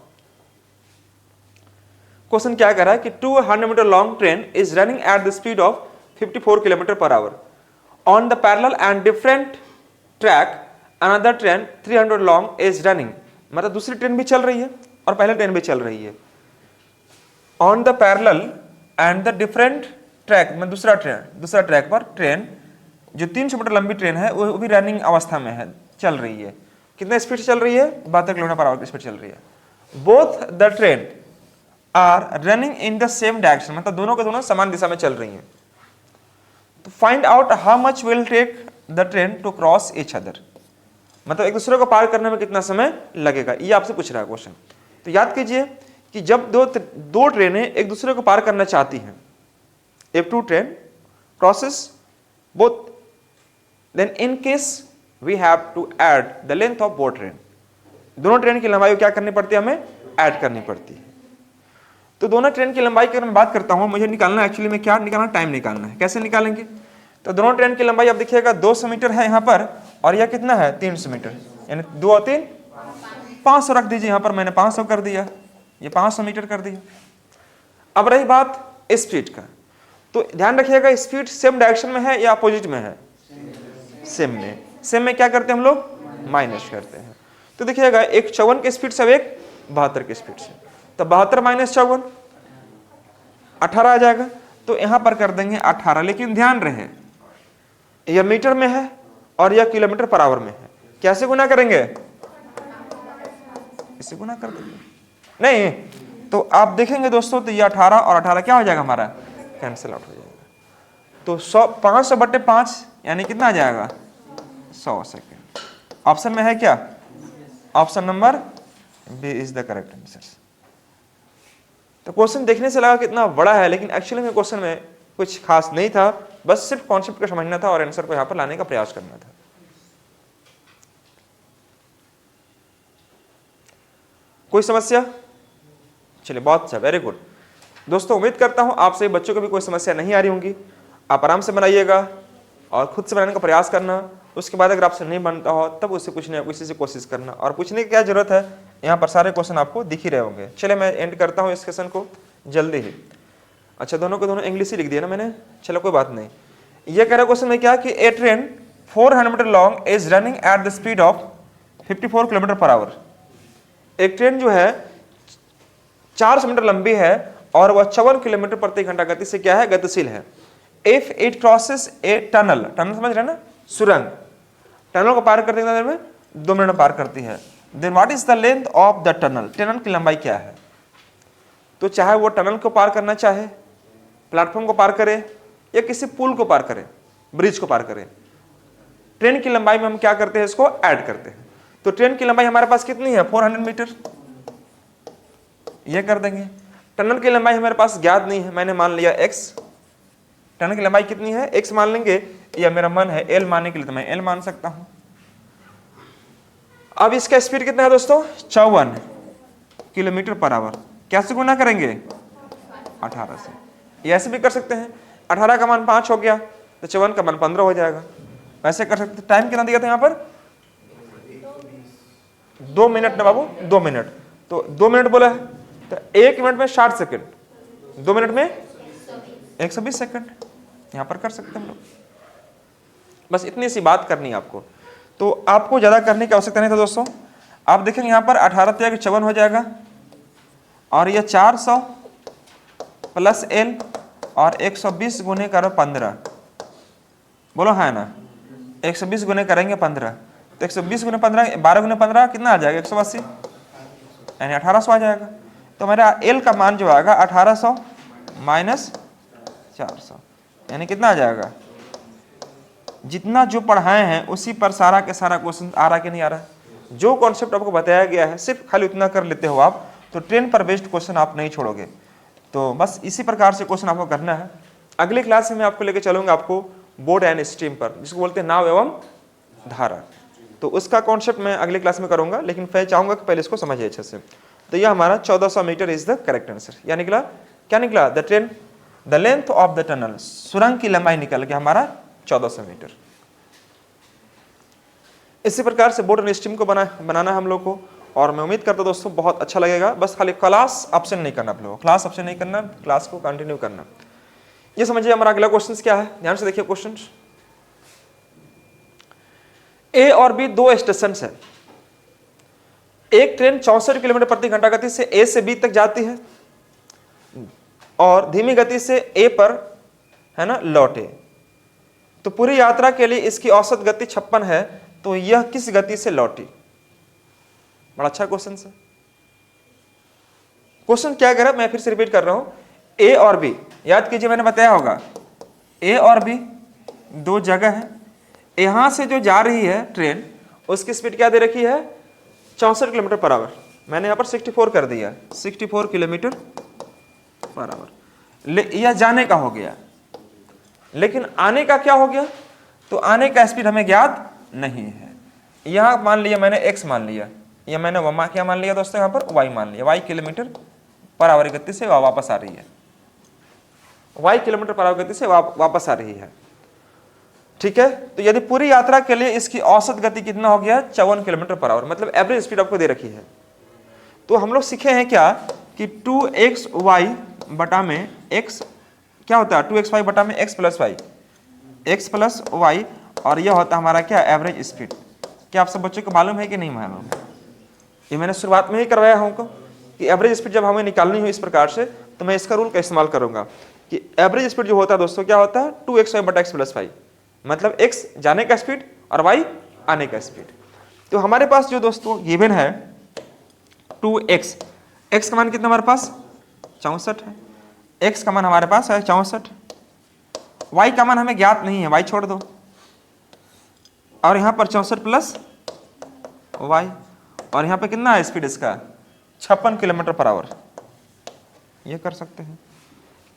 क्वेश्चन क्या कह रहा है कि 200 metre long train is running at the speed of 54 kilometre per hour on the parallel and different track. Another train 300 long is running, मतलब दूसरी ट्रेन भी चल रही है और पहले ट्रेन भी चल रही है। On the parallel and the different track में दूसरा ट्रैक पर ट्रेन जो 300 मीटर लंबी ट्रेन है वो भी रनिंग अवस्था में है, चल रही है। कितने स्पीड से चल रही है, 72 किलोमीटर पर आवर की स्पीड चल रही है। Both the train are running in the same direction, मतलब दोनों के दोनों समान दिशा में चल रही हैं। तो find out how much will take the train to cross each other, मतलब एक दूसरे को पार करने में कितना समय लगेगा, ये आपसे पूछ रहा है क्वेश्चन। तो याद कीजिए कि जब दो ट्रेनें एक दूसरे को पार करना चाहती हैं, if two train crosses both, then in case we have to add the length of both train। दोनों ट्रेन की लंबाई क्या करनी पड़ती है, हमें ऐड करनी पड़ती है। तो दोनों ट्रेन की लंबाई की अगर मैं बात करता हूं, मुझे निकालना एक्चुअली में क्या निकालना, टाइम निकालना है। कैसे निकालेंगे, तो दोनों ट्रेन की लंबाई अब देखिएगा 200 मीटर है यहाँ पर, और यह कितना है 300 मीटर, यानी 2 और 3 500 रख दीजिए। यहाँ पर मैंने 500 कर दिया, ये 500 मीटर कर दिया। अब रही बात स्पीड का, तो ध्यान रखिएगा स्पीड सेम डायरेक्शन में है या अपोजिट में है, सेम में क्या करते हैं हम लोग, माइनस करते हैं। तो देखिएगा एक 54 की स्पीड से, एक 72 की स्पीड से, तो 72 माइनस 54 18 आ जाएगा। तो यहां पर कर देंगे 18, लेकिन ध्यान रहे यह मीटर में है और यह किलोमीटर पर आवर में है। कैसे गुना करेंगे, इसे गुना कर देंगे, नहीं तो आप देखेंगे दोस्तों, तो ये 18 और 18 क्या हो जाएगा हमारा, कैंसिल आउट हो जाएगा। तो 500/5 यानी कितना आ जाएगा, 100 सेकेंड। ऑप्शन में है क्या, option number B is the correct answer. तो क्वेश्चन देखने से लगा कितना बड़ा है, लेकिन एक्चुअली में क्वेश्चन में कुछ खास नहीं था, बस सिर्फ कॉन्सेप्ट को समझना था और आंसर को यहां पर लाने का प्रयास करना था। कोई समस्या, चलिए बहुत अच्छा, वेरी गुड दोस्तों। उम्मीद करता हूं आपसे बच्चों को भी कोई समस्या नहीं आ रही होंगी। आप आराम से बनाइएगा और खुद से बनाने का प्रयास करना। उसके बाद अगर आपसे नहीं बनता हो तब उससे पूछने किसी से कोशिश करना, और पूछने की क्या जरूरत है, यहाँ पर सारे क्वेश्चन आपको दिख ही रहे होंगे। चलिए मैं एंड करता हूँ इस सेशन को जल्दी ही। अच्छा, दोनों को दोनों इंग्लिश ही लिख दिया ना मैंने, चलो कोई बात नहीं। ये कह रहा क्वेश्चन में क्या कि a train 400 metre long is running at the speed of 54 kilometre per hour. एक ट्रेन जो है 400 मीटर लंबी है और वह 54 किलोमीटर प्रति घंटा गति से क्या है, गतिशील है। If it crosses a tunnel, tunnel समझ रहे हैं ना, सुरंग, टनल को पार करते कितनी देर में, 2 मिनट में पार करती है। Then what is the length of the tunnel, tunnel की लंबाई क्या है। तो चाहे वो टनल को पार करना चाहे, प्लेटफॉर्म को पार करे या किसी पुल को पार करे, ब्रिज को पार करे, ट्रेन की लंबाई में हम क्या करते हैं, इसको ऐड करते हैं। तो ट्रेन की लंबाई हमारे पास कितनी है, 400 मीटर, ये कर देंगे। टनल की लंबाई हमारे पास ज्ञात नहीं है, मैंने मान लिया x, टनल की लंबाई कितनी है x मान लेंगे, या मेरा मन है l मानने के लिए तो मैं l मान सकता हूं। अब इसका स्पीड कितना है दोस्तों, 54 किलोमीटर पर आवर। कैसे गुना करेंगे, 18 से, ये ऐसे भी कर सकते हैं, 18 का मान 5 हो गया तो 54 का मान 15 हो जाएगा, वैसे कर सकते हैं। टाइम कितना दिया था यहाँ पर, 2 मिनट ना बाबू, 2 मिनट, तो 2 मिनट बोला है तो 1 मिनट में 60 सेकंड, 2 मिनट में 120 सेकंड, यहां पर कर सकते हैं हम लोग। बस इतनी सी बात करनी है आपको, तो आपको ज्यादा करने की आवश्यकता नहीं था दोस्तों। आप देखेंगे यहां पर 18 त्याग 54 हो जाएगा, और यह 400 प्लस एल और 120 गुने करो 15, बोलो है ना, 120 गुने करेंगे 15, तो 120 गुने 15, 12 गुने 15 कितना आ जाएगा, 180, यानी 1800 आ जाएगा। तो मेरा एल का मान जो आएगा 1800 माइनस 400, यानी कितना आ जाएगा, जितना जो पढ़ाए हैं उसी पर सारा के सारा क्वेश्चन आ रहा कि नहीं आ रहा है। जो कॉन्सेप्ट आपको बताया गया है सिर्फ खाली उतना कर लेते हो आप, तो ट्रेन पर बेस्ड क्वेश्चन आप नहीं छोड़ोगे। तो बस इसी प्रकार से क्वेश्चन आपको करना है। अगली क्लास में मैं आपको लेकर चलूंगा आपको बोट एंड स्ट्रीम पर, जिसको बोलते हैं नाव एवं धारा। तो उसका कॉन्सेप्ट मैं अगली क्लास में करूंगा, लेकिन मैं चाहूंगा कि पहले इसको समझिए अच्छे से। तो यह हमारा 1400 metre is the correct answer. या निकला, क्या निकला, the train the length of the tunnel, सुरंग की लंबाई निकल गया हमारा 1400 मीटर। इसी प्रकार से बोट एंड स्ट्रीम को बनाना है हम लोग को, और मैं उम्मीद करता हूं दोस्तों बहुत अच्छा लगेगा। बस खाली क्लास ऑप्शन नहीं करना आप लोगों को, क्लास ऑप्शन नहीं करना, क्लास को कंटिन्यू करना। ये समझिए हमारा अगला क्वेश्चन क्या है, ध्यान से देखिए क्वेश्चन। ए और बी दो स्टेशन है, एक ट्रेन 64 किलोमीटर प्रति घंटा गति से ए से बी तक जाती है और धीमी गति से ए पर, है ना, लौटे। तो पूरी यात्रा के लिए इसकी औसत गति 56 है, तो यह किस गति से लौटी। बड़ा अच्छा क्वेश्चन है। क्वेश्चन क्या कह रहा है, मैं फिर से रिपीट कर रहा हूं। ए और बी, याद कीजिए मैंने बताया होगा, ए और बी दो जगह है। यहां से जो जा रही है ट्रेन, उसकी स्पीड क्या दे रखी है, 64 किलोमीटर पर आवर। मैंने यहां पर 64 कर दिया, 64 किलोमीटर पर आवर। यह जाने का हो गया, लेकिन आने का क्या हो गया, तो आने का स्पीड हमें ज्ञात नहीं है। यहां मान लिया मैंने x मान लिया, या मैंने क्या मान लिया दोस्तों, यहां पर y मान लिया। y किलोमीटर पर आवर गति से वापस आ रही है, y किलोमीटर पर आवर गति से वापस आ रही है, ठीक है। तो यदि पूरी यात्रा के लिए इसकी औसत गति कितना हो गया, 54 किलोमीटर पर आवर, मतलब एवरेज स्पीड आपको दे रखी है। तो हम लोग सीखे हैं क्या कि 2xy बटा में x क्या होता है, 2xy बटा में x plus y, x plus y, और यह होता है हमारा क्या, एवरेज स्पीड। क्या आप सब बच्चों को मालूम है कि नहीं मालूम, ये मैंने शुरुआत में ही करवाया हमको कि एवरेज स्पीड जब हमें निकालनी हो इस प्रकार से, तो मैं इसका रूल का इस्तेमाल करूंगा कि एवरेज स्पीड जो होता है दोस्तों क्या होता है, 2xy बटा x प्लस वाई, मतलब x जाने का स्पीड और y आने का स्पीड। तो हमारे पास जो दोस्तों गिवन है 2x, x का मान कितना हमारे पास 64 है, x का मान हमारे पास है 64, y का मान हमें ज्ञात नहीं है, y छोड़ दो, और यहां पर 64 प्लस y, और यहां पे कितना है स्पीड इसका, 56 किलोमीटर पर आवर। ये कर सकते हैं।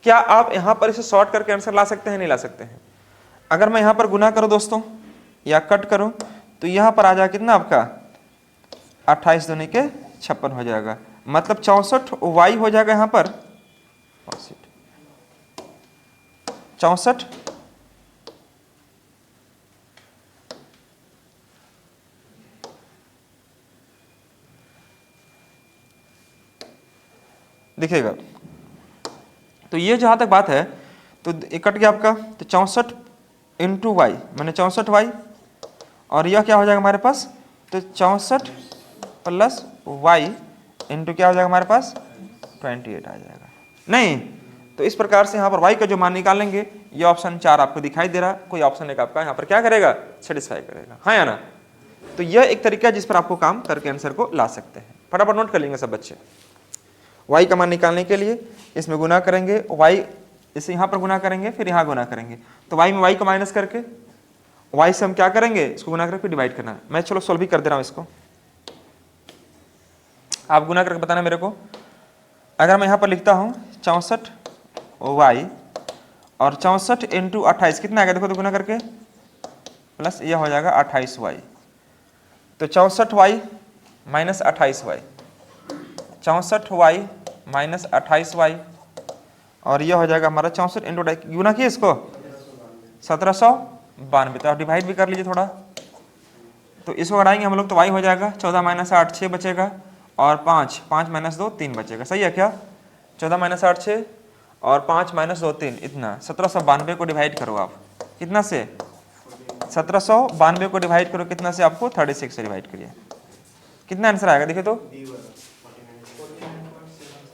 क्या आप यहां पर इसे शॉर्ट करके आंसर ला सकते हैं, नहीं ला सकते हैं। अगर मैं यहां पर गुना करूं दोस्तों या कट करूं, तो यहां पर आ जाएगा कितना आपका 28 दूनी के 56 हो जाएगा, मतलब 64y हो जाएगा यहां पर 64 64 दिखेगा। तो ये जहाँ तक बात है तो ये कट गया आपका, तो 64 इंटू वाई मैंने 64 वाई, और यह क्या हो जाएगा हमारे पास, तो 64 प्लस वाई इंटू क्या हो जाएगा हमारे पास 28 आ जाएगा। नहीं तो इस प्रकार से यहाँ पर y का जो मान निकालेंगे, ये ऑप्शन 4 आपको दिखाई दे रहा है, कोई ऑप्शन एक आपका यहाँ पर क्या करेगा, सेटिस्फाई करेगा, हाँ या ना। तो यह एक तरीका है जिस पर आपको काम करके आंसर को ला सकते हैं। फटाफट नोट कर लेंगे सब बच्चे। y का मान निकालने के लिए इसमें गुना करेंगे, y इसे यहाँ पर गुना करेंगे, फिर यहाँ गुना करेंगे, तो y में y को माइनस करके y से हम क्या करेंगे, इसको गुना करके डिवाइड करना। मैं चलो सोल्व भी कर दे रहा हूँ इसको, आप गुना करके बताना मेरे को। अगर मैं यहाँ पर लिखता हूँ 64 वाई और 64 इंटू 28 कितना आएगा, देखो तो गुना करके, प्लस यह हो जाएगा 28 वाई, तो 64 y minus 28 y, 64 y minus 28 y, और यह हो जाएगा हमारा 64 इंटू 28 गुना किए इसको 1792, तो आप डिवाइड भी कर लीजिए थोड़ा, तो इसको कराएंगे हम लोग तो y हो जाएगा 14 माइनस 8 6 बचेगा, और 5 5 माइनस 2 3 बचेगा, सही है क्या। 14 माइनस 8 6 और 5 माइनस 2 3, इतना 1792 को डिवाइड करो आप कितना से, 1792 को डिवाइड करो कितना से, आपको 36 से डिवाइड करिए, कितना आंसर आएगा देखिए तो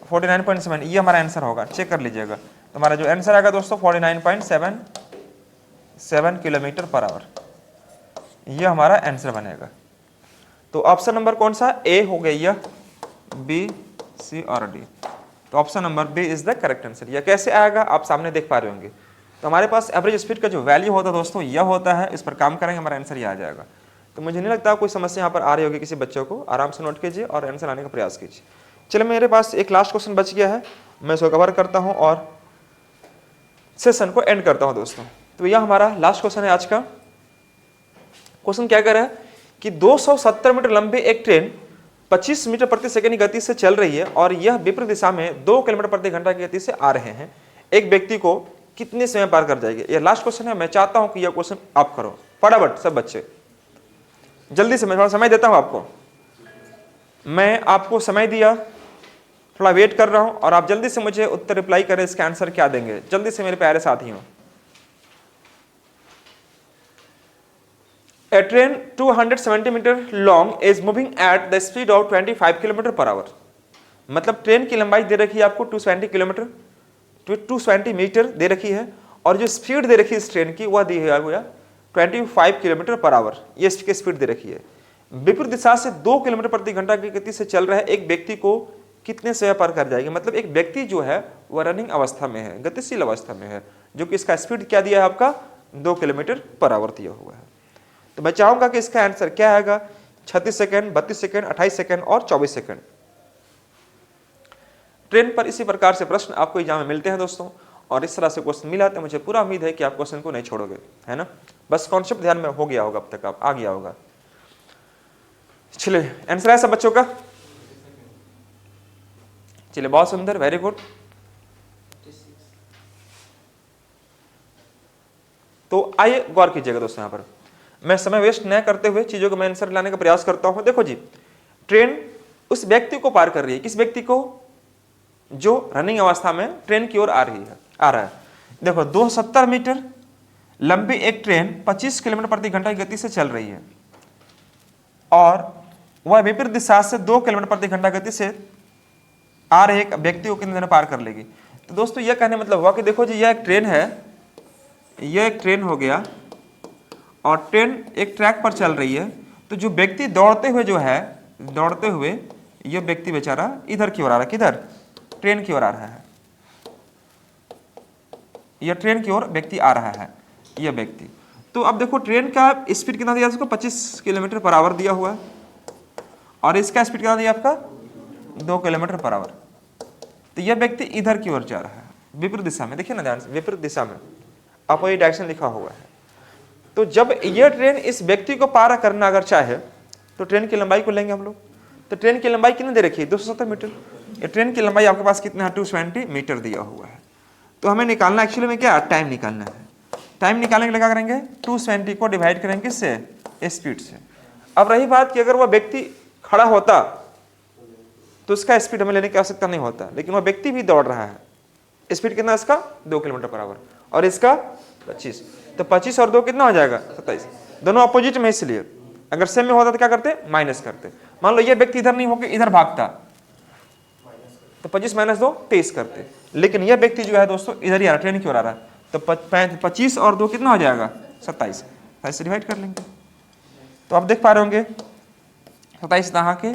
49.7, ये हमारा आंसर होगा, चेक कर लीजिएगा। तो हमारा जो आंसर आएगा दोस्तों 49.77 किलोमीटर पर आवर, ये हमारा आंसर बनेगा। तो ऑप्शन नंबर कौन सा, ए हो गया, यह बी सी और डी, तो option number B is the correct answer. यह कैसे आएगा आप सामने देख पा रहे होंगे। तो हमारे पास एवरेज स्पीड का जो वैल्यू होता है दोस्तों यह होता है, इस पर काम करेंगे हमारा आंसर यह आ जाएगा। तो मुझे नहीं लगता कोई समस्या यहाँ पर आ रही होगी किसी बच्चों को, आराम से नोट कीजिए और आंसर आने का प्रयास कीजिए। चलिए मेरे पास एक लास्ट क्वेश्चन बच गया है, मैं इसको कवर करता हूँ और सेशन को एंड करता हूँ दोस्तों। तो यह हमारा लास्ट क्वेश्चन है आज का। क्वेश्चन क्या कर रहा है कि 270 मीटर लंबी एक ट्रेन 25 मीटर प्रति सेकंड की गति से चल रही है और यह विपरीत दिशा में 2 किलोमीटर प्रति घंटा की गति से आ रहे हैं, एक व्यक्ति को कितने समय पार कर जाएगी। यह लास्ट क्वेश्चन है, मैं चाहता हूं कि यह क्वेश्चन आप करो फटाफट सब बच्चे जल्दी से। मैं थोड़ा समय देता हूं आपको, मैं आपको समय दिया, थोड़ा वेट कर रहा हूं और आप जल्दी से मुझे उत्तर रिप्लाई करें, इसका आंसर क्या देंगे जल्दी से मेरे प्यारे साथियों। A train 270 metre long is moving at the speed of 25 kilometre per hour. मतलब ट्रेन की लंबाई दे रखी है आपको 220 मीटर दे रखी है, और जो स्पीड दे रखी है इस ट्रेन की वह दी है 25 किलोमीटर पर आवर, ये इसकी स्पीड दे रखी है। विपरीत दिशा से 2 किलोमीटर प्रति घंटा की गति से चल रहा है एक व्यक्ति को कितने समय पार कर जाएगी। मतलब एक व्यक्ति जो है वह रनिंग अवस्था में है, गतिशील अवस्था में है, जो कि इसका स्पीड क्या दिया है आपका 2 किलोमीटर पर आवर दिया हुआ है। तो मैं चाहूंगा कि इसका आंसर क्या आएगा, 36 सेकंड, 32 सेकंड, 28 सेकंड और 24 सेकंड। ट्रेन पर इसी प्रकार से प्रश्न आपको एग्जाम में मिलते हैं दोस्तों, और इस तरह से क्वेश्चन मिला तो मुझे पूरा उम्मीद है कि आप क्वेश्चन को नहीं छोड़ोगे, है ना। बस कॉन्सेप्ट ध्यान में हो गया होगा, अब तक आप आ गया होगा। चलिए आंसर है सब बच्चों का, चलिए बहुत सुंदर, वेरी गुड। तो आइए गौर कीजिएगा दोस्तों, यहाँ पर मैं समय वेस्ट न करते हुए चीजों को मैं आंसर लाने का प्रयास करता हूं। देखो जी, ट्रेन उस व्यक्ति को पार कर रही है, किस व्यक्ति को, जो रनिंग अवस्था में ट्रेन की ओर आ रहा है। देखो 270 मीटर लंबी एक ट्रेन 25 किलोमीटर प्रति घंटा की गति से चल रही है और वह विपरीत दिशा से 2 किलोमीटर प्रति घंटा गति से आ रहे एक व्यक्ति को कितने देर में पार कर लेगी। तो दोस्तों यह कहने मतलब हुआ कि देखो जी, यह एक ट्रेन है, यह एक ट्रेन हो गया और ट्रेन एक ट्रैक पर चल रही है। तो जो व्यक्ति दौड़ते हुए ये व्यक्ति बेचारा इधर की ओर आ रहा है, किधर, ट्रेन की ओर आ रहा है, यह ट्रेन की ओर व्यक्ति आ रहा है, यह व्यक्ति। तो अब देखो ट्रेन का स्पीड कितना दिया इसको, 25 किलोमीटर पर आवर दिया हुआ है, और इसका स्पीड कितना दिया आपका 2 किलोमीटर पर आवर। तो यह व्यक्ति इधर की ओर जा रहा है, विपरीत दिशा में, देखिए ना ध्यान से, विपरीत दिशा में आपको ये डायरेक्शन लिखा हुआ है। तो जब यह ट्रेन इस व्यक्ति को पार करना अगर चाहे तो ट्रेन की लंबाई को लेंगे हम लोग। तो ट्रेन की लंबाई कितनी दे रखी है, 270 मीटर। ये ट्रेन की लंबाई आपके पास कितना है, 220 मीटर दिया हुआ है। तो हमें निकालना एक्चुअली में क्या, टाइम निकालना है। टाइम निकालने के लिए क्या करेंगे, 220 को डिवाइड करेंगे किससे, स्पीड से। अब रही बात कि अगर वह व्यक्ति खड़ा होता तो उसका स्पीड हमें लेने की आवश्यकता नहीं होता, लेकिन वह व्यक्ति भी दौड़ रहा है। स्पीड कितना इसका 2 किलोमीटर पर आवर और इसका 25, तो 25 और 2 कितना हो जाएगा 27, दोनों अपोजिट में, इसलिए अगर सेम में होता तो क्या करते माइनस करते। मान लो ये व्यक्ति इधर नहीं होकर इधर भागता तो 25 - 2 23 करते, लेकिन यह व्यक्ति जो है दोस्तों इधर ही आ रहा, ट्रेन की ओर आ रहा है, तो 25 और 2 कितना हो जाएगा 27, ऐसे डिवाइड कर लेंगे। तो आप देख पा रहे होंगे 27 नहा के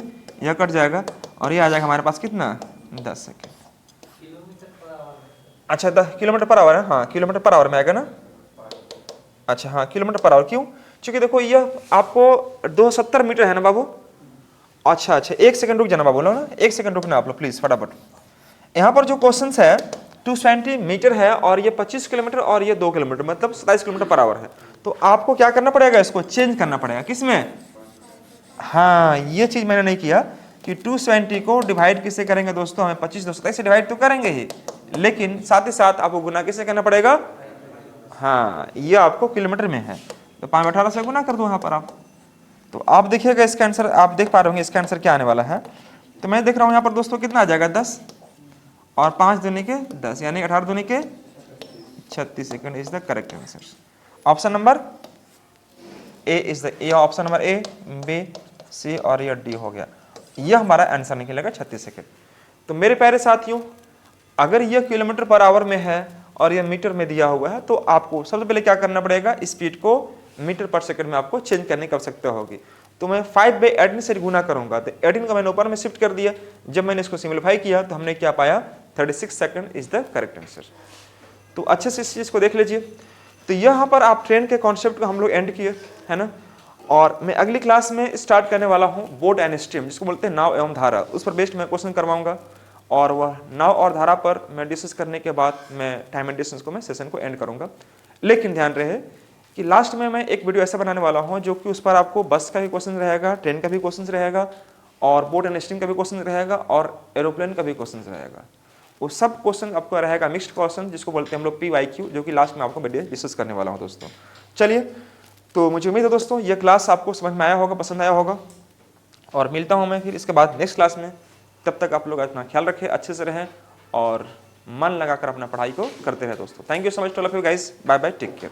यह कट जाएगा और ये आ जाएगा हमारे पास कितना 10 सेकेंड। अच्छा 10 किलोमीटर पर आवर है, हाँ किलोमीटर पर आवर में आएगा ना। अच्छा हाँ किलोमीटर पर आवर, क्यों? क्योंकि देखो यह आपको 270 मीटर है ना बाबू। अच्छा 1 सेकंड रुक जाना बाबू, लो ना 1 सेकंड रुकना आप लोग प्लीज फटाफट। यहाँ पर जो क्वेश्चन है 220 मीटर है और ये 25 किलोमीटर और ये 2 किलोमीटर, मतलब 27 किलोमीटर पर आवर है। तो आपको क्या करना पड़ेगा, इसको चेंज करना पड़ेगा, किसमें? हाँ ये चीज मैंने नहीं किया कि 220 को डिवाइड किससे करेंगे दोस्तों, हमें 25 227 से डिवाइड तो करेंगे ही, लेकिन साथ ही साथ आपको गुना किससे करना पड़ेगा। हाँ ये आपको किलोमीटर में है, तो 5/18 से गुना कर दो यहाँ पर आप। तो आप देखिएगा इसका आंसर, आप देख पा रहे होंगे इसका आंसर क्या आने वाला है। तो मैं देख रहा हूँ यहाँ पर दोस्तों कितना आ जाएगा 10 और 5 दूनी के 10 यानी 18 दूनी के 36 second is the correct answer. Option number A is the A, option number A, B, C और ये डी हो गया, यह हमारा आंसर निकलेगा 36 सेकंड। तो मेरे प्यारे साथियों, अगर यह किलोमीटर पर आवर में है और यह मीटर में दिया हुआ है तो आपको सबसे पहले क्या करना पड़ेगा, स्पीड को मीटर पर सेकंड में आपको चेंज करने की आवश्यकता होगी। तो मैं 5/18 से गुना करूंगा, तो 18 का मैंने ऊपर में शिफ्ट कर दिया, जब मैंने इसको सिंप्लीफाई किया तो हमने क्या पाया 36 second is the correct answer. तो अच्छे से इस चीज को देख लीजिए। तो यहाँ पर आप ट्रेन के कॉन्सेप्ट को हम लोग एंड किए है ना, और मैं अगली क्लास में स्टार्ट करने वाला हूँ बोट एंड स्ट्रीम, जिसको बोलते हैं नाव एवं धारा, उस पर बेस्ड मैं क्वेश्चन करवाऊंगा, और वह नाव और धारा पर मैं डिस्कस करने के बाद मैं टाइम एंड डिस्टेंस को मैं सेशन को एंड करूंगा। लेकिन ध्यान रहे कि लास्ट में मैं एक वीडियो ऐसा बनाने वाला हूँ जो कि उस पर आपको बस का भी क्वेश्चन रहेगा, ट्रेन का भी क्वेश्चन रहेगा, और बोट एंड स्ट्रीम का भी क्वेश्चन रहेगा, और एरोप्लेन का भी क्वेश्चन रहेगा। वो सब क्वेश्चन आपको रहेगा मिक्स्ड क्वेश्चन, जिसको बोलते हैं हम लोग PYQ, जो कि लास्ट में आपको वीडियो डिस्कस करने वाला हूँ दोस्तों। चलिए, तो मुझे उम्मीद है दोस्तों यह क्लास आपको समझ में आया होगा, पसंद आया होगा, और मिलता हूँ मैं फिर इसके बाद नेक्स्ट क्लास में। तब तक आप लोग अपना ख्याल रखें, अच्छे से रहें और मन लगाकर अपना पढ़ाई को करते रहें दोस्तों। Thank you so much to all of you guys, bye bye, take care.